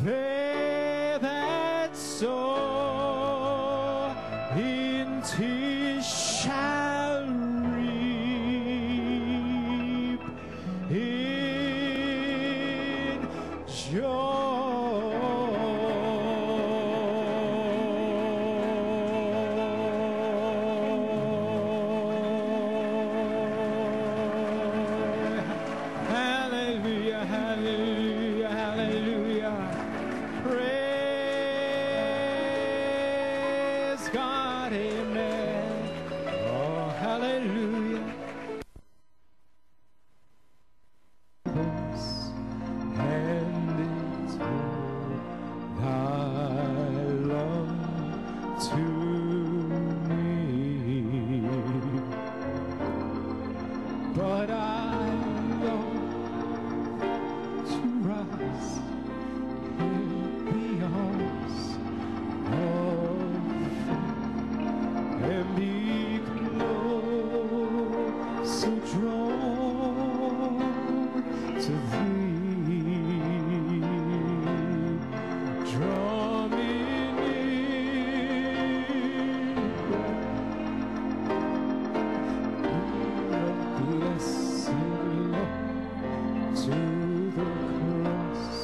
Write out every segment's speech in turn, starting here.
They that sow in tears shall reap in joy. Hallelujah, hallelujah, hallelujah. Praise God, amen. Oh, hallelujah. And it's thy love to me. But I long to rise in the arms of faith and be close, so drawn to thee. Draw me near, blessed Lord, to the cross.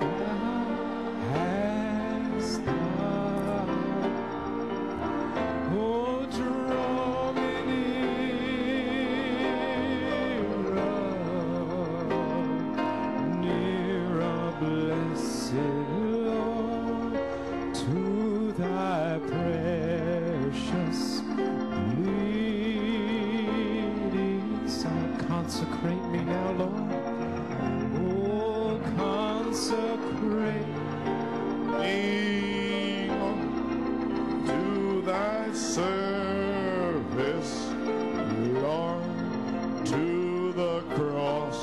Thou hast died. Oh, draw me nearer, blessed Lord, to thy precious bleeding Son. Consecrate me now, Lord. Oh, consecrate me to thy service, Lord, to the cross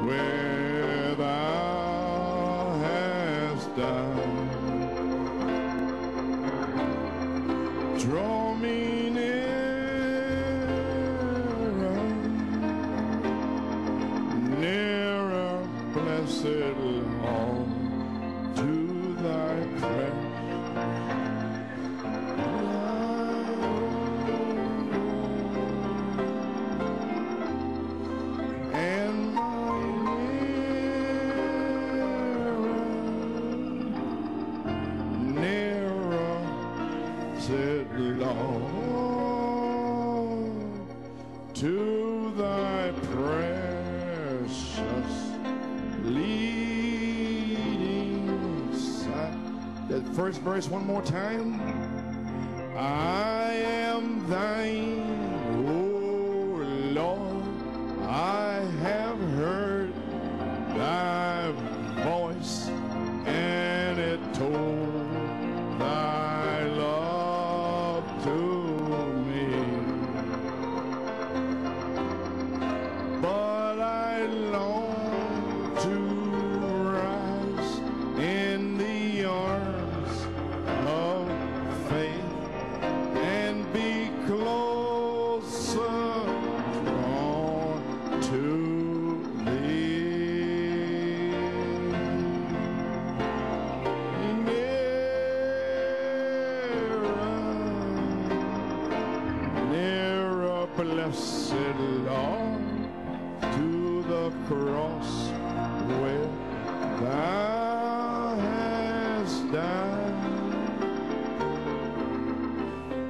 where thou hast died. Draw me nearer, blessed Lord, to thy prayer. And my nearer, said Lord, to thy precious leading side. That first verse one more time. I am thine, O Lord, I have heard thy voice, and it told thy love to me. But I long to rise in the arms of faith and be closer drawn to thee. Nearer, blessed Lord, to the cross where thou hast died.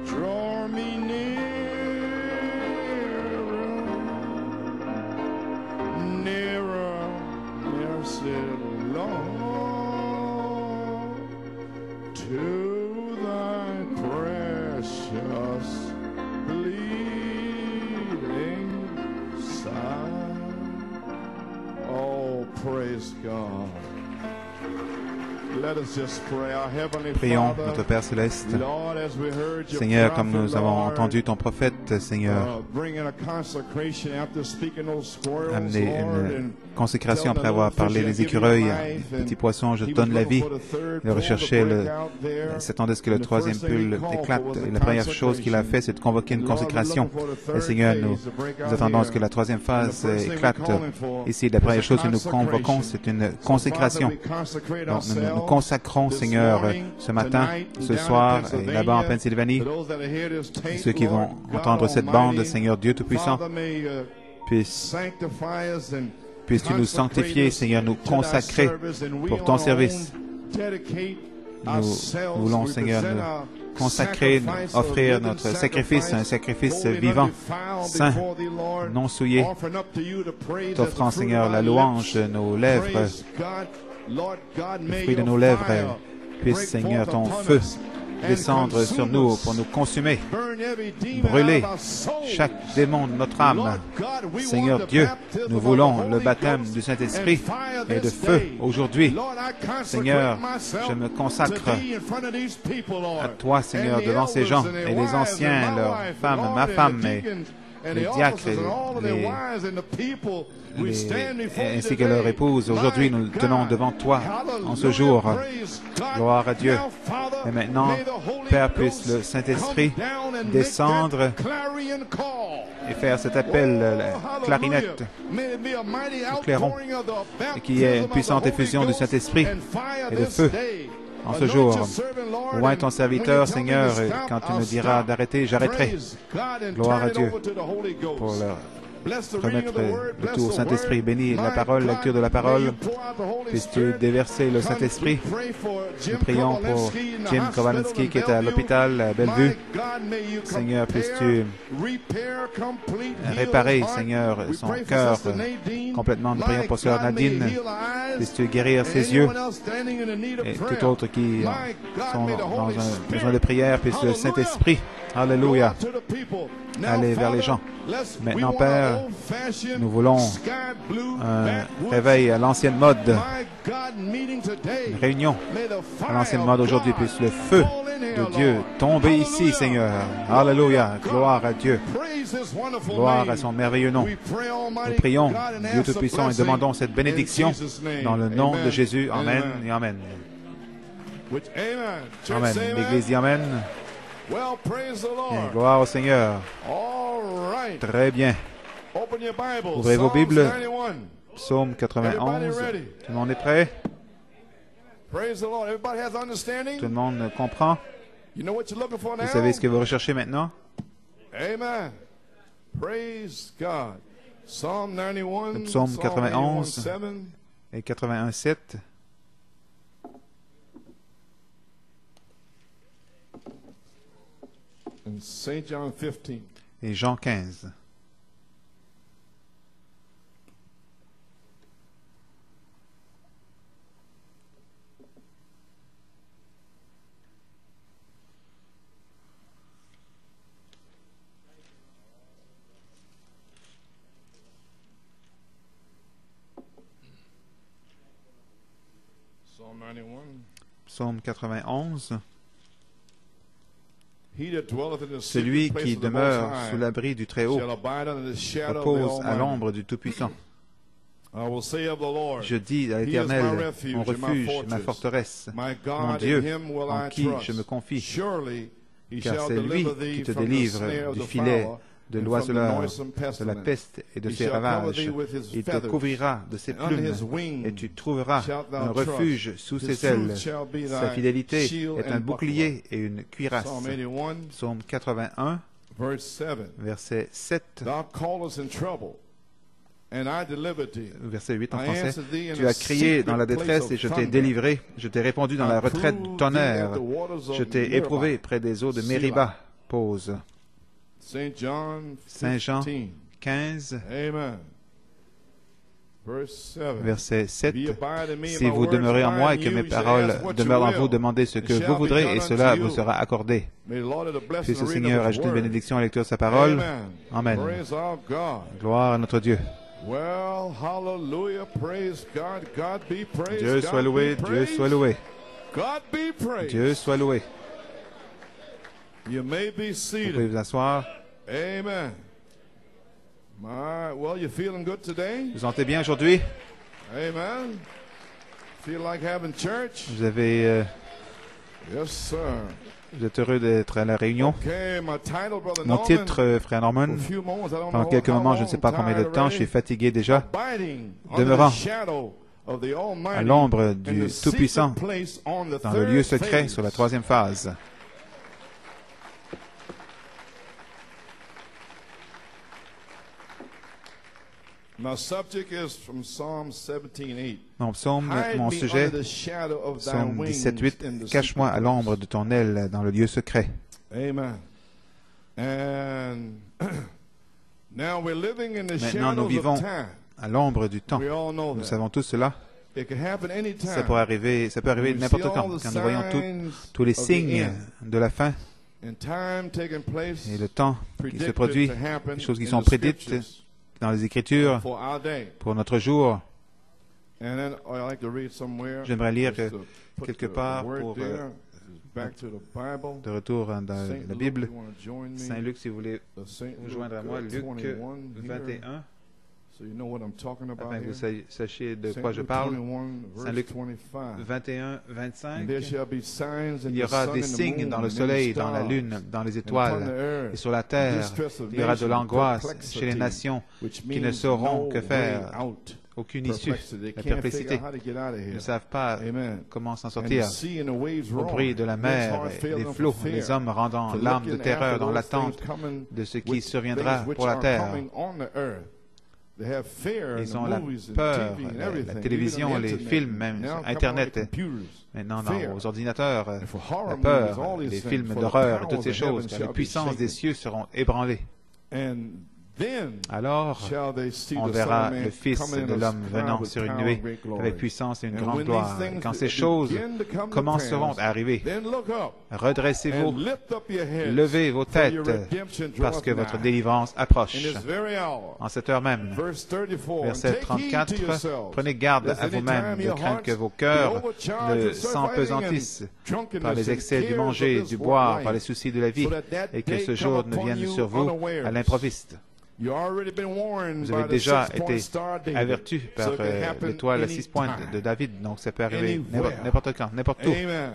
Draw me nearer, blessed Lord, to thy precious bleeding side. Oh, praise God. Let us just pray. Our Heavenly Prions, Father, notre Père Céleste. Lord, as we heard your Seigneur, comme prophet, nous avons Lord, entendu ton prophète, Seigneur, bring in a consecration after speaking those squirrels, amener Lord, une and consécration tell après the avoir little parlé fish, des I give you écureuils, life, des petits and poissons, je he donne was la looking vie. for the third Il recherchait pole to le, break out there. s'attendait à ce que le And the troisième first thing he pull called for éclate. was Et the la première chose qu'il a consecration. fait, c'est de convoquer une Lord, we're consécration. looking for the Et third Seigneur, nous, phase to break out nous attendons à ce here. que la troisième And the phase first thing we're éclate. calling for Ici, la première is a chose que nous convoquons, consecration. c'est une So, consécration. Father, we consecrate Donc, nous nous ourselves consacrons, this Seigneur, morning, ce matin, tonight, ce down in soir, et Pennsylvania. là-bas en Pennsylvanie. For those that are here this tape, Ceux qui vont Lord God entendre cette bande, Almighty, Seigneur Dieu Tout-Puissant, Father, may, sanctify us and puisses-tu nous sanctifier, Seigneur, nous consacrer pour ton service. Nous voulons, Seigneur, nous consacrer, offrir notre sacrifice, un sacrifice vivant, saint, non souillé, t'offrant, Seigneur, la louange de nos lèvres, le fruit de nos lèvres. Puisse, Seigneur, ton feu descendre sur nous pour nous consumer, brûler chaque démon de notre âme. Seigneur Dieu, nous voulons le baptême du Saint-Esprit et de feu aujourd'hui. Seigneur, je me consacre à toi, Seigneur, devant ces gens et les anciens, leurs femmes, ma femme et les diacres, ainsi que leur épouse. Aujourd'hui, nous tenons devant toi en ce jour. Gloire à Dieu. Et maintenant, Père, puisse le Saint-Esprit descendre et faire cet appel, la clarinette, le clairon, et qu'il y ait une puissante effusion du Saint-Esprit et de feu en ce jour. Oins ton serviteur, Seigneur, et quand tu me diras d'arrêter, j'arrêterai. Gloire à Dieu pour leur remettre le tout au Saint-Esprit. Bénis la parole, la lecture de la parole. Puisses-tu déverser le Saint-Esprit. Nous prions pour Jim Kowalski qui est à l'hôpital à Bellevue. Seigneur, puisses-tu réparer, Seigneur, son cœur complètement. Nous prions pour Sœur Nadine. Puisses-tu guérir ses yeux. Et tout autre qui sont dans un besoin de prière. Puisse le Saint-Esprit, alléluia, aller vers les gens. Maintenant, Père, nous voulons un réveil à l'ancienne mode, une réunion à l'ancienne mode aujourd'hui. Puisse le feu de Dieu tomber ici, Seigneur. Alléluia, gloire à Dieu, gloire à son merveilleux nom. Nous prions, Dieu Tout-Puissant, et demandons cette bénédiction dans le nom de Jésus. Amen et Amen. Amen. L'Église dit Amen. Et gloire au Seigneur. Très bien. Ouvrez vos Bibles. Psaume 91. Tout le monde est prêt? Tout le monde comprend? Vous savez ce que vous recherchez maintenant? Amen. Praise God. Psalm 91, Psaume 91 et 81:7. And St. John 15. Et Jean 15. Psalm 91. Psaume 91. Celui qui demeure sous l'abri du Très-Haut repose à l'ombre du Tout-Puissant. Je dis à l'Éternel, mon refuge, ma forteresse, mon Dieu, en qui je me confie, car c'est lui qui te délivre du filet de l'oiseleur, de la peste et de ses ravages. Il te couvrira de ses plumes, et tu trouveras un refuge sous ses ailes. Sa fidélité est un bouclier et une cuirasse. Psaume 81, verset 7. Verset 8 en français. Tu as crié dans la détresse et je t'ai délivré. Je t'ai répondu dans la retraite du tonnerre. Je t'ai éprouvé près des eaux de Mériba. Pause. Saint Jean 15, verset 7. Si vous demeurez en moi et que mes paroles demeurent en vous, demandez ce que vous voudrez et cela vous sera accordé. Puisse le Seigneur ajouter une bénédiction à la lecture de sa parole. Amen. Gloire à notre Dieu. Well, hallelujah, praise God, God be praised. Dieu soit loué, Dieu soit loué. God be praised. Dieu soit loué. You may be Vous seated. pouvez vous asseoir. Amen. Well, you feeling good today? Vous vous sentez bien aujourd'hui? Amen. Feel like having church? Vous avez, Yes, sir. vous êtes heureux d'être à la réunion? Okay, my title, Brother Mon Norman. titre, frère Norman, For a few moments, I don't pendant know quelques how moments, je ne long, sais pas combien de tired temps, je suis already. fatigué déjà, Abiding under demeurant the shadow of the Almighty à l'ombre in du the secret Tout-Puissant, place on the dans le third lieu secret phase. sur la 3e phase. My subject is from Psalm 17:8. Mon sujet, Psaume 17:8, cache-moi à l'ombre de ton aile dans le lieu secret. Amen. And now we're living in the Maintenant, nous shadows vivons of time. à l'ombre du temps. We all know Nous that. savons tous cela. It can happen anytime. Ça peut arriver n'importe quand. Quand nous voyons tous les signes de la fin And time taking place, et le temps qui se predicted produit, to happen les choses qui in sont the prédites scriptures dans les Écritures for our day. pour notre jour. And then I like to read somewhere. J'aimerais lire just to put quelque the part word pour there. Back to the Bible. de retour dans Saint la Luke, Bible. you wanna join me? Saint Luc, si vous voulez Saint vous joindre à moi, Luke Luc 21 here, 21, so you know what I'm talking about afin que vous here. sachiez de Saint quoi je Luke parle. 21, verse Saint Luc 25. 21, 25. And there shall be signs in Il y the aura sun des and the signes moon dans le and in the soleil, dans la stars, lune, dans les and upon the étoiles earth, et sur la terre. distress of Il y aura de nations, l'angoisse perplexity, chez les nations which qui ne means sauront no que way faire, out. aucune issue. Perplexity. They La can't perplexité. figure out how to get out of Ils here. ne savent pas Amen. comment s'en And the sortir. sea and the waves Au bruit de la roaring, men's mer hearts et fail des them flots, for fear. les hommes rendant For l'âme de looking terreur after dans those l'attente things coming, de ce qui which surviendra things which pour la are terre. coming on the earth. They have fear in Ils the ont la movies and peur, TV and la everything, télévision, even on the les internet. films, même Now sur coming on the Internet, computers. maintenant Fear. dans vos ordinateurs, And for horror la movies, peur, all these les things, films for the d'horreur, powers toutes ces of heaven choses, car shall les be puissances des shaken. cieux seront ébranlées. And then Alors, shall they see on the verra Son of le Man Fils coming in de a l'homme cloud venant with sur une power and nuée great glory. avec puissance et une And grande when gloire. these things Quand ces begin choses to come to commenceront pass, à arriver, then look up redressez-vous, and lift up your heads, levez vos for têtes, your redemption parce draweth que votre nigh. délivrance In approche. this very hour, En cette heure même, verse 34, verset and take heed to 34, yourselves, prenez garde lest à vous-mêmes any time de your craindre hearts que vos be cœurs overcharged ne with surfeiting s'empesantissent and drunkenness par les and excès du cares manger, of this du boire, par les life, soucis de la vie, so that et que day ce come jour ne upon vienne you sur vous unawares. à l'improviste. You already been warned Vous by avez the déjà 6-point été star David, averti par so it can happen l'étoile à 6 points anytime. de David, donc ça peut arriver Anywhere. n'importe quand, n'importe où, Amen.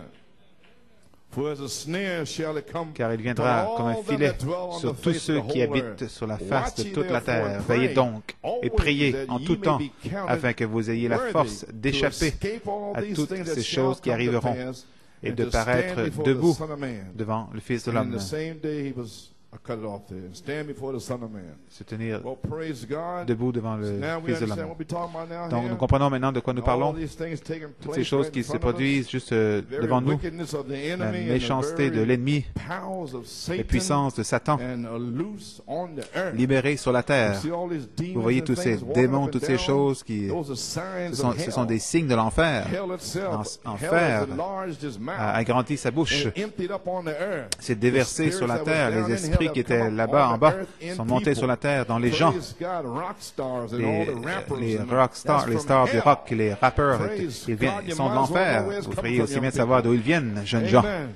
For as a snare shall it come car il viendra upon comme un all filet that dwell on sur the tous face ceux of the qui whole habitent earth. sur la face de Watch ye toute la therefore terre. and Veillez pray donc et always priez that en ye tout may temps, be counted afin que vous ayez la worthy force to d'échapper escape all à these toutes things that ces shall choses qui come to arriveront pass, et and de to paraître stand before the debout Son of Man. devant le Fils de And in l'homme, the same day he was, I cut it off there, stand before the Son of Man. se tenir Well, praise God. debout devant le Now we Fils de understand l'homme. what we're talking about now Donc here. nous comprenons maintenant de quoi nous All parlons, these things taking toutes place ces choses right qui in se front of us. produisent juste Very devant nous, wickedness of the la enemy and the méchanceté de very l'ennemi, powers of les Satan puissances de Satan and loose on the earth. libérées sur la You terre. see all these demons Vous voyez and tous ces things walking démons, up and toutes ces down? choses qui Those are signs ce of sont hell. des signes de l'enfer. Hell itself. Enfer Hell has enlarged his mouth A agrandi sa bouche, and emptied up on the earth. s'est déversé The sur la spirits that terre. was down Les in esprits hell qui have come étaient up là-bas on en the bas earth in sont montés people. sur la terre dans les gens, Praise God, rock stars and all the rappers les and rockstars, that's les from stars du hell. rock, les rappeurs, Praise ils God, you sont de might as well l'enfer. know where it's Vous coming feriez from, aussi young bien de savoir d'où ils viennent, jeunes gens. Amen.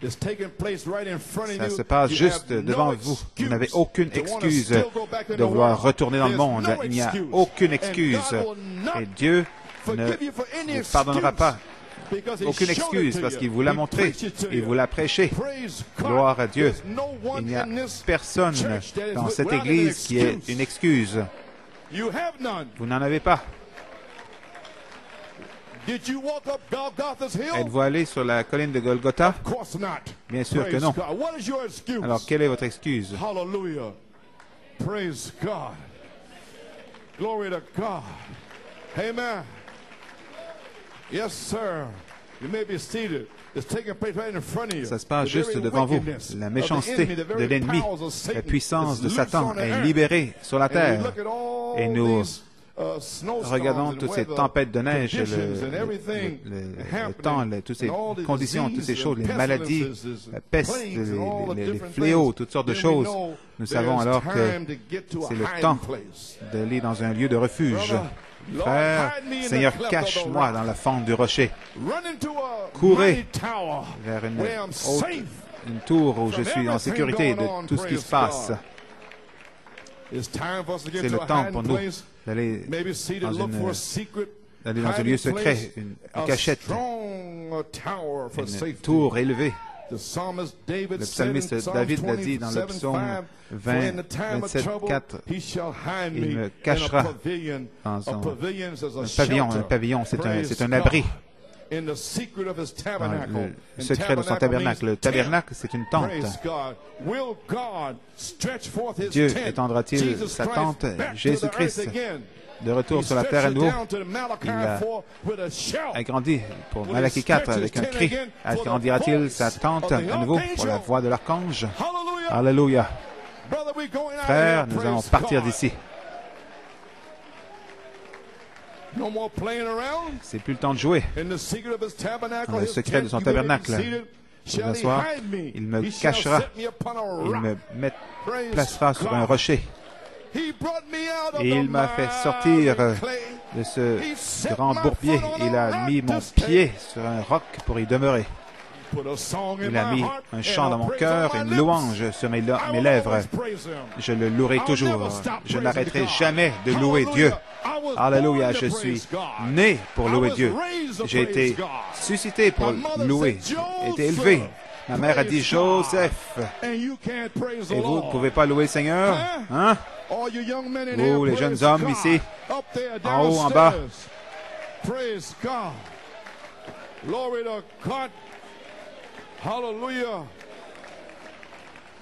It's taking place right in front of Ça you. se passe You juste have no devant vous. Vous excuse n'avez aucune to wanna excuse still go back in de the vouloir world. retourner dans le There's monde. no Il n'y a excuse. aucune And excuse. God will not Et Dieu ne forgive you for any vous pardonnera excuse, pas because he aucune showed it excuse to parce you. qu'il vous l'a He montré, preached it to il you. vous l'a prêché. Praise God. Gloire à Dieu. There's no one Il n'y a in this personne church that is dans cette without an église qui ait excuse. une excuse. You have none. Vous n'en avez pas. Did you walk up Golgotha's hill? Êtes-vous allé sur la colline de Golgotha? Of course not. Bien sûr que Praise non. God. What is your excuse? Alors, quelle est votre excuse? Hallelujah. Praise God. Glory to God. Amen. Yes, sir. You may be seated. It's taking place right in front of you. Ça se passe The juste very devant vous. wickedness La of the méchanceté enemy, the very de l'ennemi, powers of Satan la puissance is de loose Satan on the est earth. libérée sur la And we terre. look at all Et nous these regardons toutes ces tempêtes de neige, le temps, toutes ces conditions, toutes ces choses, les maladies, la peste, les fléaux, toutes sortes de choses. Nous savons alors que c'est le temps d'aller dans un lieu de refuge. Frère, Seigneur, cache-moi dans la fente du rocher. Courez vers une tour où je suis en sécurité de tout ce qui se passe. C'est le temps pour nous d'aller dans un lieu secret, une cachette, une tour élevée. Le psalmiste David l'a dit dans le psaume 27, 4. Il me cachera dans un pavillon. Un pavillon, c'est un abri. Dans le secret de son tabernacle. Le tabernacle, c'est une tente. Dieu étendra-t-il sa tente? Jésus-Christ, de retour sur la terre à nouveau, il a agrandi pour Malachie 4 avec un cri. Agrandira-t-il sa tente à nouveau pour la voix de l'archange? Alléluia. Frère, nous allons partir d'ici. C'est plus le temps de jouer. Dans le secret de son tabernacle, ce soir, il me cachera, il me placera sur un rocher. Et il m'a fait sortir de ce grand bourbier. Il a mis mon pied sur un roc pour y demeurer. Il a mis un chant dans mon cœur, une louange sur mes lèvres. Je le louerai toujours. Je n'arrêterai jamais de louer Dieu. Alléluia, je suis né pour louer Dieu. J'ai été suscité pour louer. J'ai été élevé. Ma mère a dit, Joseph, et vous ne pouvez pas louer le Seigneur? Hein? Vous, les jeunes hommes ici, en haut, en bas. Hallelujah.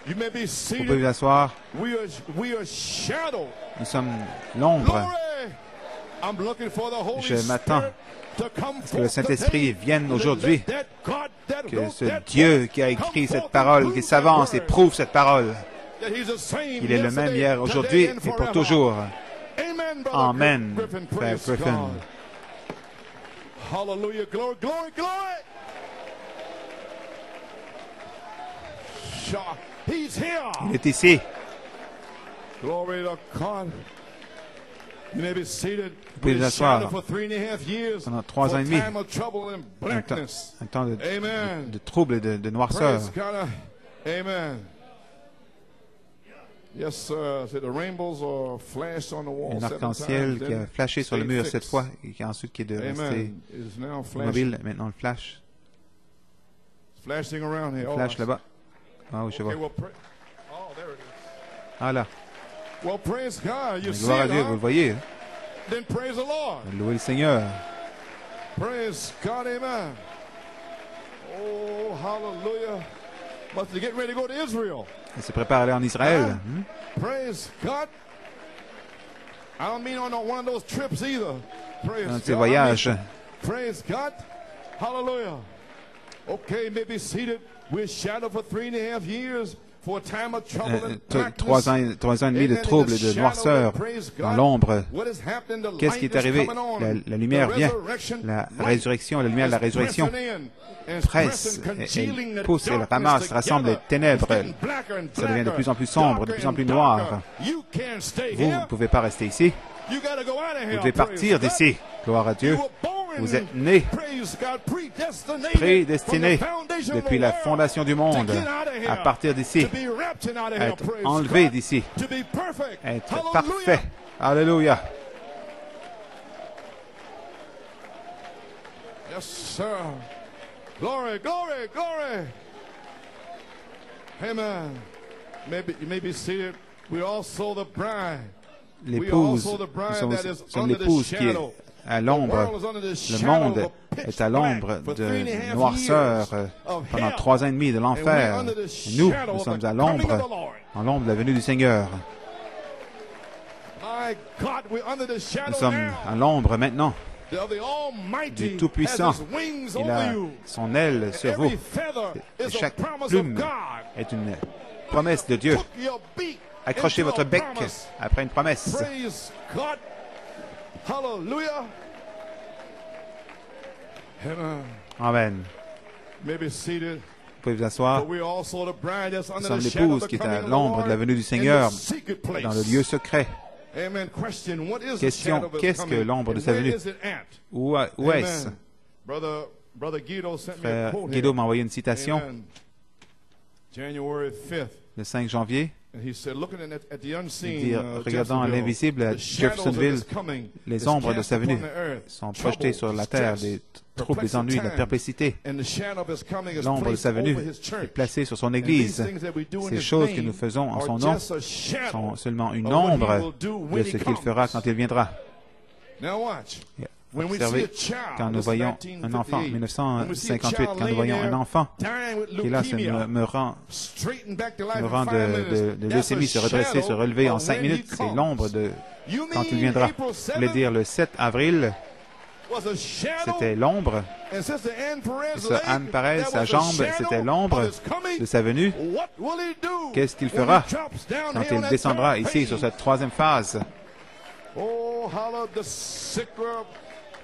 You may be seated. Vous pouvez vous asseoir. We are shadow. Nous sommes l'ombre. I'm looking for the Holy Je m'attends à ce que le Saint-Esprit vienne aujourd'hui, que ce Dieu qui a écrit cette parole, qui s'avance et prouve cette parole, il est le même hier, aujourd'hui et pour toujours. Amen, Frère Griffin. Hallelujah. Glory, glory, glory. He's here. Il est ici. Glory to God. You may be seated. Vous pouvez vous asseoir. For 3.5 years, pendant 3 ans et demi, un temps de trouble et de noirceur. Amen. Yes, sir. The rainbows are flashed on the wall. Un arc-en-ciel qui a flashé sur le mur cette fois et qui ensuite qui est resté mobile. Maintenant le flash. Flashing around here. Flash là-bas. Ah oui, je vois. Ah là. Well, praise God. You gloire à Dieu, vous le voyez. Hein? Then praise the Lord. Louez le Seigneur. Praise God, amen. Oh, hallelujah. Must be getting ready to go to Israel. Il se prépare à aller en Israël. Praise God. I don't mean on one of those trips either. Praise dans ces God. voyages. Praise God. Hallelujah. Okay, maybe seated. We're shadowed for 3.5 years. 3 ans et demi de trouble et de noirceur dans l'ombre. Qu'est-ce qui est arrivé? La lumière vient. La résurrection, la lumière de la résurrection presse, elle pousse, elle ramasse, rassemble les ténèbres. Ça devient de plus en plus sombre, de plus en plus noir. Vous ne pouvez pas rester ici. Vous devez partir d'ici. Gloire à Dieu. Vous êtes nés, prédestinés depuis la fondation du monde à partir d'ici, à être enlevés d'ici, à être parfait. Alléluia. Yes, sir. Glory, glory, glory. Amen. You may be seated. We also the bride. L'épouse, nous sommes l'épouse qui est à l'ombre. Le monde est à l'ombre de noirceur pendant 3 ans et demi de l'enfer. Nous sommes à l'ombre, en l'ombre de la venue du Seigneur. Nous sommes à l'ombre maintenant du Tout-Puissant. Il a son aile sur vous. Et chaque plume est une promesse de Dieu. Accrochez votre bec après une promesse. Hallelujah. Amen. Amen. May be seated. Vous pouvez vous asseoir. For we are also the bride that's Nous under sommes the shadow of l'épouse the qui est à coming of the l'ombre de la Lord venue du in Seigneur the secret place. dans le lieu secret. Amen. Question, what is the Question, shadow of his qu'est-ce que coming? l'ombre de And sa where venue? is it at? Où est-ce? Amen. Brother Guido sent me a Frère quote Guido here. m'a envoyé une citation Amen. January 5th. le 5 janvier. And he said, looking at the Il unseen, dit, regardant à l'invisible, à the shadows of Jeffersonville, his coming les is ombres de cast sa venue upon the earth. sont projetées sur la terre, des troubles, des ennuis, la perplexité. And the shadow of his coming is L'ombre de sa placed venue over his church. est placée sur son And these Église. things that we do in Ces his choses que name nous faisons en son are nom just a shadow sont seulement une of what he ombre will do de when ce he qu'il fera comes. quand il viendra. Now watch. When we Observez, see a child, quand nous this is voyons un enfant, 1958, 1958, quand nous voyons un enfant qui là me rend de leucémie se redresser, se relever en 5 minutes, c'est l'ombre de quand il viendra. Je voulais dire le 7 avril, c'était l'ombre. Sœur Anne Perez, sa jambe, c'était l'ombre de sa venue. Qu'est-ce qu'il fera quand il descendra ici sur cette troisième phase?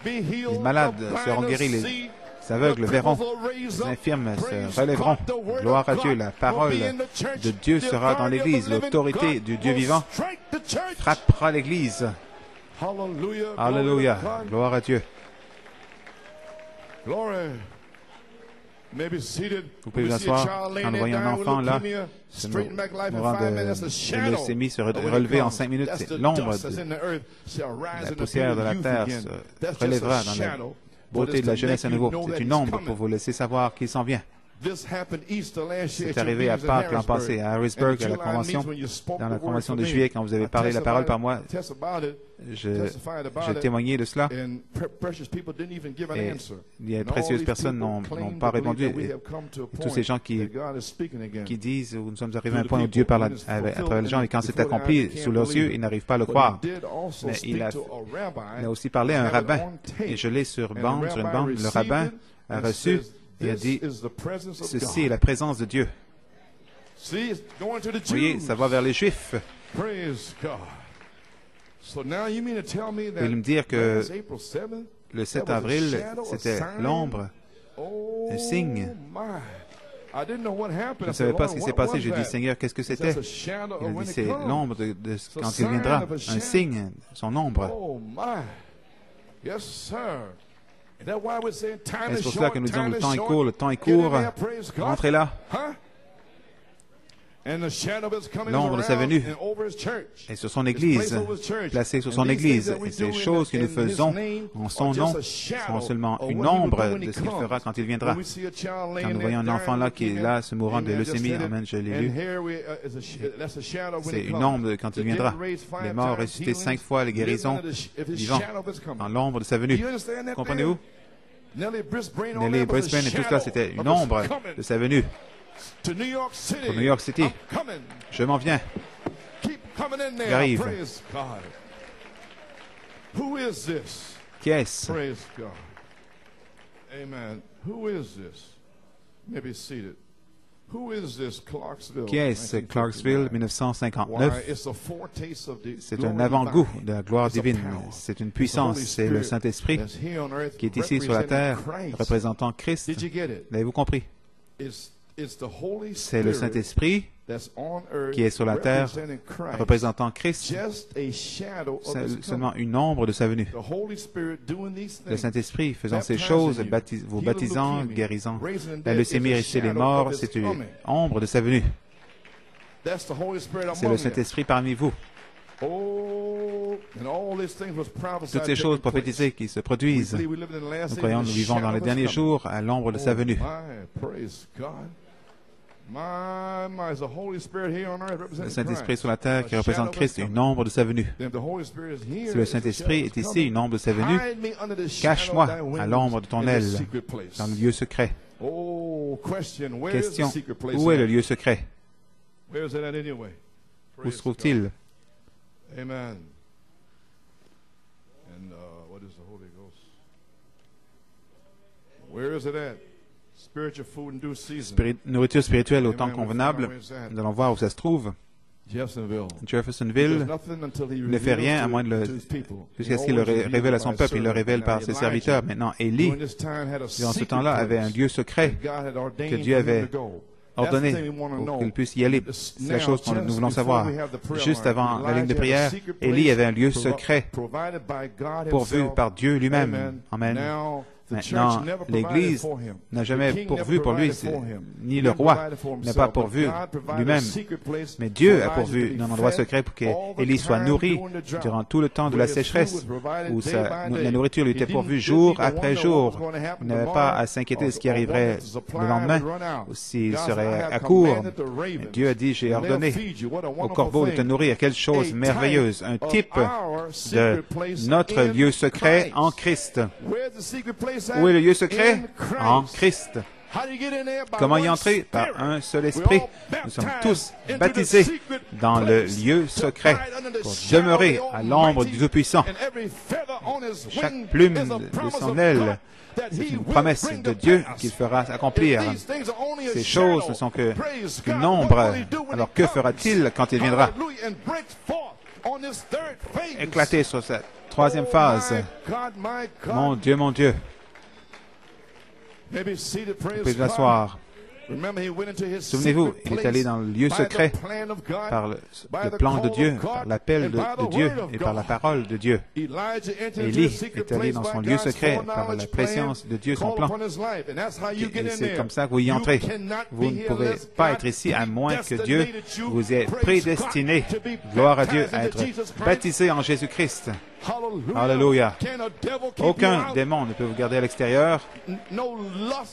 Les malades seront guéris, les aveugles verront, les infirmes se relèveront. Gloire à Dieu, la parole de Dieu sera dans l'Église. L'autorité du Dieu vivant frappera l'Église. Alléluia, gloire à Dieu. Vous pouvez vous asseoir quand nous voyons un enfant là, mourant de leucémie se relever en 5 minutes. C'est l'ombre de la poussière de la terre se relèvera dans la beauté de la jeunesse à nouveau. C'est une ombre pour vous laisser savoir qu'il s'en vient. C'est arrivé à Pâques l'an passé, à Harrisburg, à la convention, dans la convention de juillet, quand vous avez parlé la parole par moi, j'ai témoigné de cela. Et les précieuses personnes n'ont pas répondu. Et tous ces gens qui disent, nous sommes arrivés à un point où Dieu parle à travers les gens, et quand c'est accompli sous leurs yeux, ils n'arrivent pas à le croire. Mais il a aussi parlé à un rabbin, et je l'ai sur une bande. Le rabbin a reçu et a dit, ceci est la présence de Dieu. Vous voyez, ça va vers les Juifs. Vous voulez me dire que le 7 avril, c'était l'ombre, un signe. Je ne savais pas ce qui s'est passé. J'ai dit, Seigneur, qu'est-ce que c'était? Il a dit, c'est l'ombre de quand il viendra. Un signe, son ombre. Et c'est pour cela que nous disons le temps est court, rentrez là. L'ombre de sa venue est sur son Église, placée sur son Église. Et ces choses que nous faisons en son nom sont seulement une ombre de ce qu'il fera quand il viendra. Quand nous voyons un enfant là qui est là, se mourant de leucémie, amen, je l'ai lu, c'est une ombre de quand il viendra. Les morts ressuscités 5 fois, les guérisons vivants, dans l'ombre de sa venue. Comprenez-vous? Nelly Brisbane et tout cela, c'était une ombre de sa venue. Pour New York City, je m'en viens. J'arrive. Qui est-ce? Qui est-ce? Clarksville, 1959. C'est un avant-goût de la gloire divine. C'est une puissance. C'est le Saint-Esprit qui est ici sur la terre, représentant Christ. L'avez-vous compris? C'est le Saint-Esprit qui est sur la terre, représentant Christ, seulement une ombre de sa venue. Le Saint-Esprit faisant ces choses, vous baptisant, guérissant. La leucémie, ressusciter les morts, c'est une ombre de sa venue. C'est le Saint-Esprit parmi vous. Toutes ces choses prophétisées qui se produisent, nous croyons, nous vivons dans les derniers jours à l'ombre de sa venue. Le Saint-Esprit sur la terre qui représente Christ, une ombre de sa venue. Si le Saint-Esprit est ici, une ombre de sa venue, cache-moi à l'ombre de ton aile, dans le lieu secret. Question, où est le lieu secret? Où se trouve-t-il? Amen. And what is the Holy Ghost? Where is it at? Spiritual food in due season. Nourriture spirituelle au temps convenable. Nous allons voir où ça se trouve. Jeffersonville ne fait rien à moins de jusqu'à ce qu'il le révèle à son peuple. Il le révèle par ses serviteurs. Maintenant, Élie, durant ce temps-là, avait un lieu secret que Dieu avait ordonné pour qu'il puisse y aller. C'est la chose que nous voulons savoir. Juste avant la ligne de prière, Élie avait un lieu secret pourvu par Dieu lui-même. Amen. Maintenant, l'Église n'a jamais pourvu pour lui, ni le roi n'a pas pourvu lui-même. Mais Dieu a pourvu d'un endroit secret pour qu'Élie soit nourri durant tout le temps de la sécheresse, où la nourriture lui était pourvue jour après jour. Il n'avait pas à s'inquiéter de ce qui arriverait le lendemain, ou s'il serait à court. Mais Dieu a dit, j'ai ordonné au corbeau de te nourrir. Quelle chose merveilleuse, un type de notre lieu secret en Christ. Où est le lieu secret? En Christ. Comment y entrer? Par un seul esprit. Nous sommes tous baptisés dans le lieu secret pour demeurer à l'ombre du Tout-Puissant. Chaque plume de son aile, c'est une promesse de Dieu qu'il fera accomplir. Ces choses ne sont que nombre. Alors que fera-t-il quand il viendra éclater sur cette troisième phase? Mon Dieu, mon Dieu. Vous pouvez vous asseoir. Souvenez-vous, il est allé dans le lieu secret par le plan de Dieu, par l'appel de Dieu et par la parole de Dieu. Élie est allé dans son lieu secret par la présence de Dieu, son plan. Et c'est comme ça que vous y entrez. Vous ne pouvez pas être ici à moins que Dieu vous ait prédestiné, gloire à Dieu, à être baptisé en Jésus-Christ. Alléluia. Aucun démon ne peut vous garder à l'extérieur.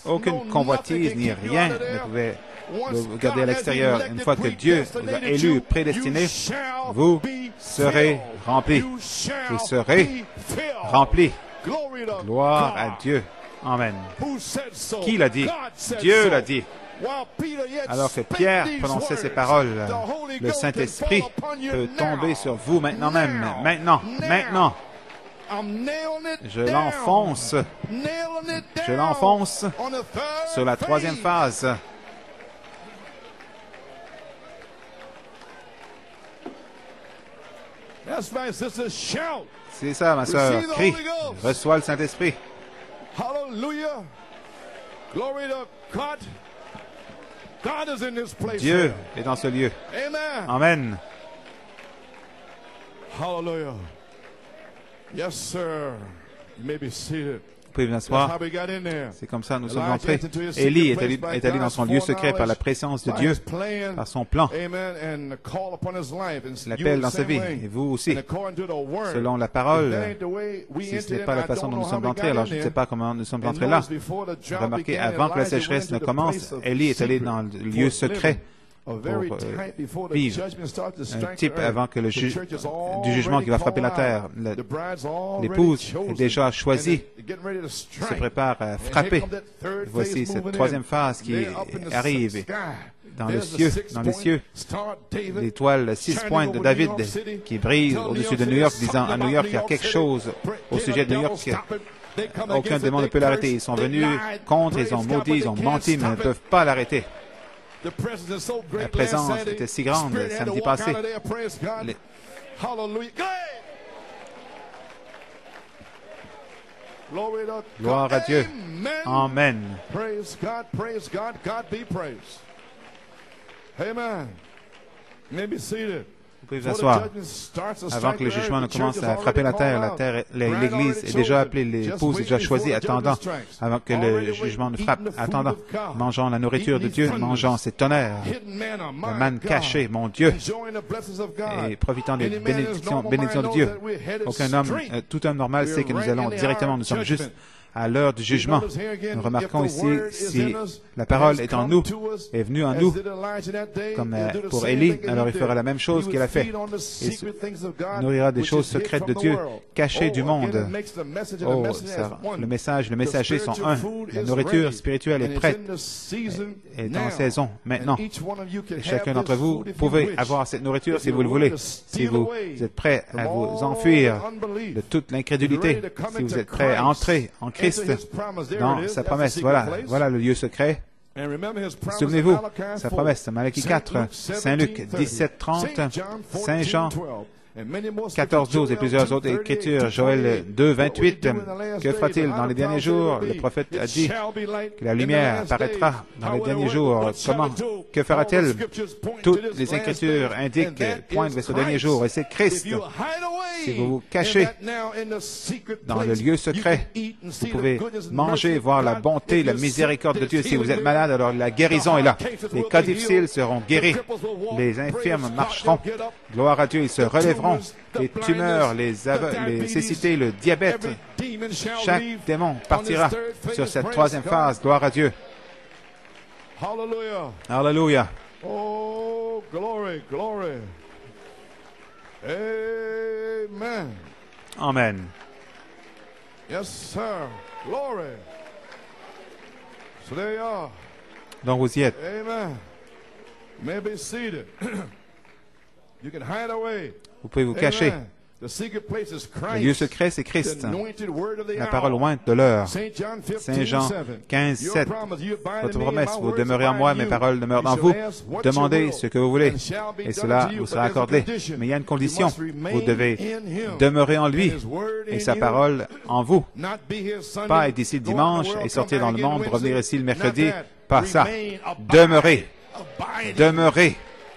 Aucune convoitise ni rien ne pouvait vous garder à l'extérieur. Une fois que Dieu vous a élu, prédestiné, vous serez remplis. Vous serez remplis. Gloire à Dieu. Amen. Qui l'a dit? Dieu l'a dit. Alors que Pierre prononçait ces paroles, le Saint-Esprit peut tomber sur vous maintenant même. Maintenant. Je l'enfonce sur la troisième phase. C'est ça, ma sœur. Crie. Reçois le Saint-Esprit. Hallelujah. Glory to God. Dieu est dans ce lieu. Amen. Hallelujah. Yes, sir. You may be seated. Vous pouvez vous asseoir. C'est comme ça que nous sommes entrés. Élie est allé dans son lieu secret par la présence de Dieu, par son plan. L'appel dans sa vie, et vous aussi, selon la parole. Si ce n'est pas la façon dont nous sommes entrés, alors je ne sais pas comment nous sommes entrés là. Remarquez, avant que la sécheresse ne commence, Élie est allé dans le lieu secret pour vivre. Un type avant que du jugement qui va frapper la terre. L'épouse est déjà choisie, se prépare à frapper. Voici cette troisième phase qui arrive dans les cieux, l'étoile 6 pointes de David qui brille au-dessus de New York, disant à New York, il y a quelque chose au sujet de New York. Aucun démon ne peut l'arrêter. Ils sont venus contre, ils ont maudit, ils ont menti, mais ils ne peuvent pas l'arrêter. La présence était si grande samedi passé. Gloire à Dieu. Amen. Amen. You may be seated. Vous pouvez vous asseoir. Avant que le jugement ne commence à frapper la terre, l'Église est déjà appelée, l'épouse est déjà choisie, attendant, avant que le jugement ne frappe, attendant, mangeant la nourriture de Dieu, mangeant ses tonnerres, la manne cachée, mon Dieu, et profitant des bénédictions de Dieu. Tout homme normal sait que nous sommes juste à l'heure du jugement. Nous remarquons ici, si la parole est en nous, est venue en nous, comme pour Élie, alors il fera la même chose qu'il a fait. Il nourrira des choses secrètes de Dieu, cachées du monde. Oh, le messager sont un. La nourriture spirituelle est prête, est en saison, maintenant. Et chacun d'entre vous, pouvez avoir cette nourriture si vous le voulez. Si vous êtes prêt à vous enfuir de toute l'incrédulité, si vous êtes prêt à entrer en Christ, dans sa promesse. Voilà le lieu secret. Souvenez-vous, sa promesse, Malachie 4, Saint Luc 17, 30, Saint Jean 14, 12 et plusieurs autres écritures. Joël 2, 28. Que fera-t-il dans les derniers jours? Le prophète a dit que la lumière apparaîtra dans les derniers jours. Comment? Que fera-t-il? Toutes les écritures indiquent, pointent vers ce dernier jour, et c'est Christ. Si vous vous cachez dans le lieu secret, vous pouvez manger, voir la bonté, la miséricorde de Dieu. Si vous êtes malade, alors la guérison est là. Les cas difficiles seront guéris. Les infirmes marcheront. Gloire à Dieu, ils se relèveront. Les tumeurs, les cécités, le diabète, chaque démon partira sur cette troisième phase. Gloire à Dieu. Alléluia. Oh, glory, glory. Amen. Amen. Yes, sir. Glory. So there you are. Donc vous y êtes. Amen. You may be seated. You can hide away. Vous pouvez vous cacher. Amen. The secret place is Christ. Le lieu secret, c'est Christ. The anointed word of the La hour. parole ointe de l'heure. Saint John 15, Saint Jean 15, Your 7. promise, you abide in Votre me, promesse, my vous words demeurez en abide moi, in mes you. paroles demeurent You en shall vous. ask what Demandez you will, ce que vous voulez, and shall be et done cela to you. vous But sera there's a accordé. condition. Mais il y a une You condition. must remain Vous devez in him, demeurer en lui and his word et in sa you. parole en vous. Not be here Sunday, Pas être ici le go out in the dimanche world, et sortir come dans le back monde, again revenir Wednesday. ici le Not mercredi. that. Pas ça. Remain, abide, Demeurez. abide, Demeurez.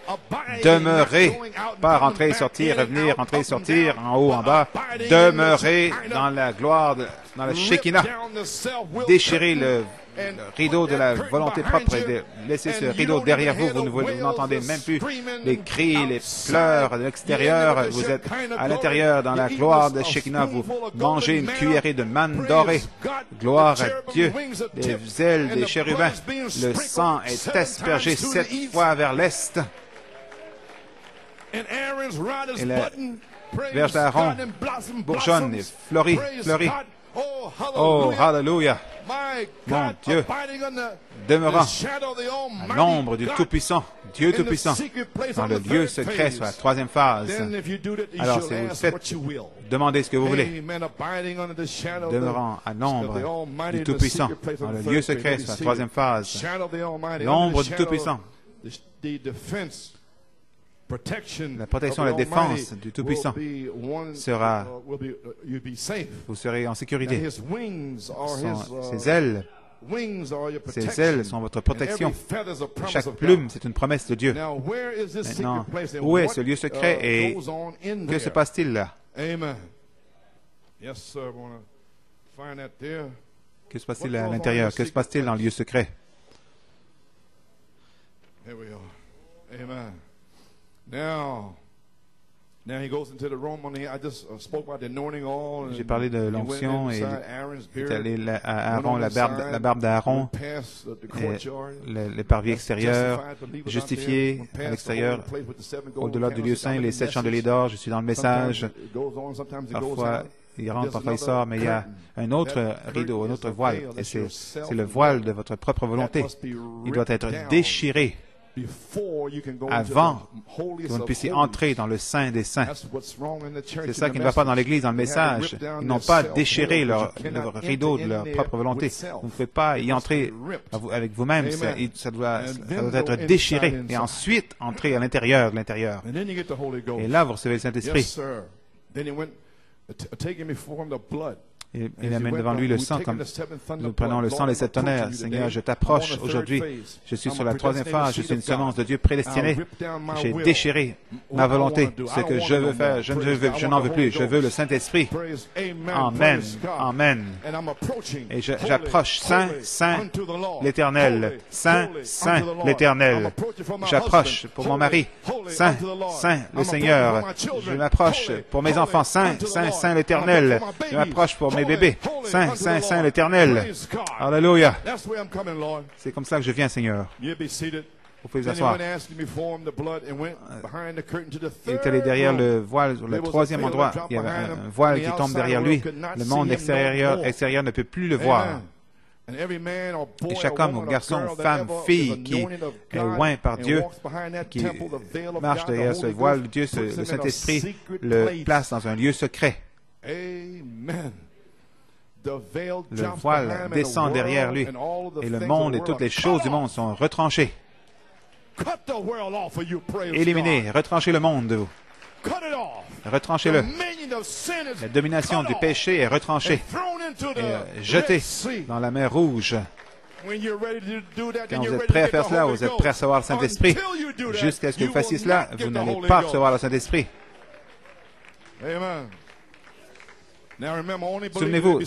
abide, Demeurez. not going out and Pas coming rentrer, back, sortir, in and revenir, out, rentrer, up and sortir, down, en haut, en bas. but abiding in Demeurez the dans la gloire, dans la Rip Shekinah. down the self-will Déchirez curtain le and rideau put de la that curtain volonté behind propre et you, de laisser ce and you rideau don't derrière even vous. Vous hear the n'entendez wails, même the plus screaming les cris, les outside. pleurs de You're l'extérieur. in the Vous êtes kind of à glory. l'intérieur dans la You eat gloire de a Shekinah. Vous spoonful of mangez une golden cuillerée de manne manna. dorée. Praise God. Gloire The à cherubim Dieu. wings are Les tipped, ailes and des the chérubins. blood is being Le sprinkled sang est 7 aspergé times to the 7 east. fois vers l'est. And Aaron's rod is Et la buttoned. Praise verge d'Aaron God, and blossom bourgeonne et blossoms. fleurit, Praise fleurit. God. Oh, Oh, hallelujah. hallelujah. My Mon God, Dieu, abiding under demeurant the shadow of the à Almighty l'ombre du God. Tout-Puissant, Dieu In the Tout-Puissant, secret place dans on le the lieu third secret phase. sur la troisième phase. Then if you do that, you Alors, shall si vous le ask faites, what you will. demandez ce que vous voulez. Amen. Abiding under the shadow of Demeurant à of the l'ombre Almighty, du the Tout-Puissant, secret place dans on le the lieu third phase. secret sur la troisième phase. Shadow of the Almighty, L'ombre under the du shadow, Tout-Puissant. the defense, protection La protection, of la the défense Almighty du Tout-Puissant will be one, sera- you'll be safe. Vous serez en Now, sécurité. his wings are Ses ailes, wings are your ses protection. ailes sont votre And protection. every feather's a promise Chaque of plume, God. c'est une promesse de Dieu. Now, where is this Maintenant, secret place and où est what, ce lieu secret et goes on in que se there? passe-t-il là? Amen. Yes, sir. I want to find that there. Que se passe-t-il à l'intérieur? Que se passe-t-il dans le lieu secret? Here we are. Amen. Now he goes into the room. I just spoke about the anointing oil. J'ai parlé de He went l'onction et inside Aaron's il est beard, allé à went Aaron, on la inside, barbe d'Aaron, went past the et courtyard, le parvis extérieur, justified believers out justifié there, went à past l'extérieur, the holy place with the seven golden au-delà du lieu saint, les 7 chandeliers d'or. Je suis dans le message. Sometimes it goes on, sometimes it goes Parfois, out. il rentre, There's parfois il another sort, mais il y a curtain. un autre That rideau, un curtain autre is the voile. veil Et that's yourself c'est le and voile will. de votre propre volonté. That must be Il doit être ripped down déchiré before you can go avant into the holiest que vous ne of puissiez holies. entrer dans le Saint des Saints. That's what's wrong in the church C'est in ça the qui ne va pas dans message. l'Église, dans le They had to message. rip down Ils n'ont their pas self déchiré will, leur but you cannot rideau enter de leur in there propre volonté. with self. Vous ne pouvez pas y It must entrer be ripped. avec vous-même. Amen. Ça doit then être go déchiré. inside. Et ensuite, entrer à l'intérieur de l'intérieur. And then you get the Holy Ghost. Et là, vous recevez le Yes, Saint-Esprit. sir. Then he went taking before him the blood. Et As il he amène went devant down, lui le we sang taken comme the seventh thunder nous prenons blood. le sang des Lord, 7 I'm approaching tonnerres. you Seigneur, today. je t'approche I'm on the aujourd'hui. third phase. Je suis I'm sur a la troisième predestinated phase. Je suis une seed of semence God. de Dieu prédestinée. I rip down my J'ai will. déchiré ma What I volonté. wanna do. Ce I que don't je want veux no faire, more. je ne Praise veux, God. je I n'en want veux the plus. Holy Je veux le Ghost. Saint-Esprit. Praise, amen. Amen. Praise God. Amen. And I'm approaching. Et Holy, j'approche Saint, holy Saint, unto the Lord. l'Éternel. Holy, Saint, holy Saint, unto the Lord. I'm l'Éternel. approaching for my J'approche husband. pour mon Holy, mari. holy Saint, unto the Lord. Saint, I'm le approaching Seigneur. for my children. Je m'approche Holy, pour mes holy enfants. Saint, unto the Saint, Lord. Saint, I'm l'Éternel. approaching for my Je babies. m'approche pour mes Holy, bébés. holy Saint, unto the Saint, Saint, Lord. l'Éternel. Praise God. Alléluia. That's where I'm coming, Lord. C'est comme ça que je viens, Seigneur. You be seated. Vous pouvez vous Then he asseoir. went asking me for him the blood and went behind the curtain to the Il est third allé derrière room. le voile, sur le troisième endroit. Il y avait un voile qui tombe derrière lui. Le monde extérieur ne peut plus le voir. Amen. And every man or boy Et chaque or homme, woman or garçon, girl that femme, ever fille is qui anointed of est God oint par and Dieu, walks behind that qui temple, the veil of marche God, the derrière ce Holy voile de Ghost Dieu, puts him le in a Saint-Esprit secret le place. place dans un lieu secret. Amen. Le voile descend derrière lui et le monde et toutes les choses du monde sont retranchées. Éliminez, retranchez le monde de vous. Retranchez-le. La domination du péché est retranchée et jetée dans la mer Rouge. Quand vous êtes prêt à faire cela, vous êtes prêt à recevoir le Saint-Esprit. Jusqu'à ce que vous fassiez cela, vous n'allez pas recevoir le Saint-Esprit. Souvenez-vous,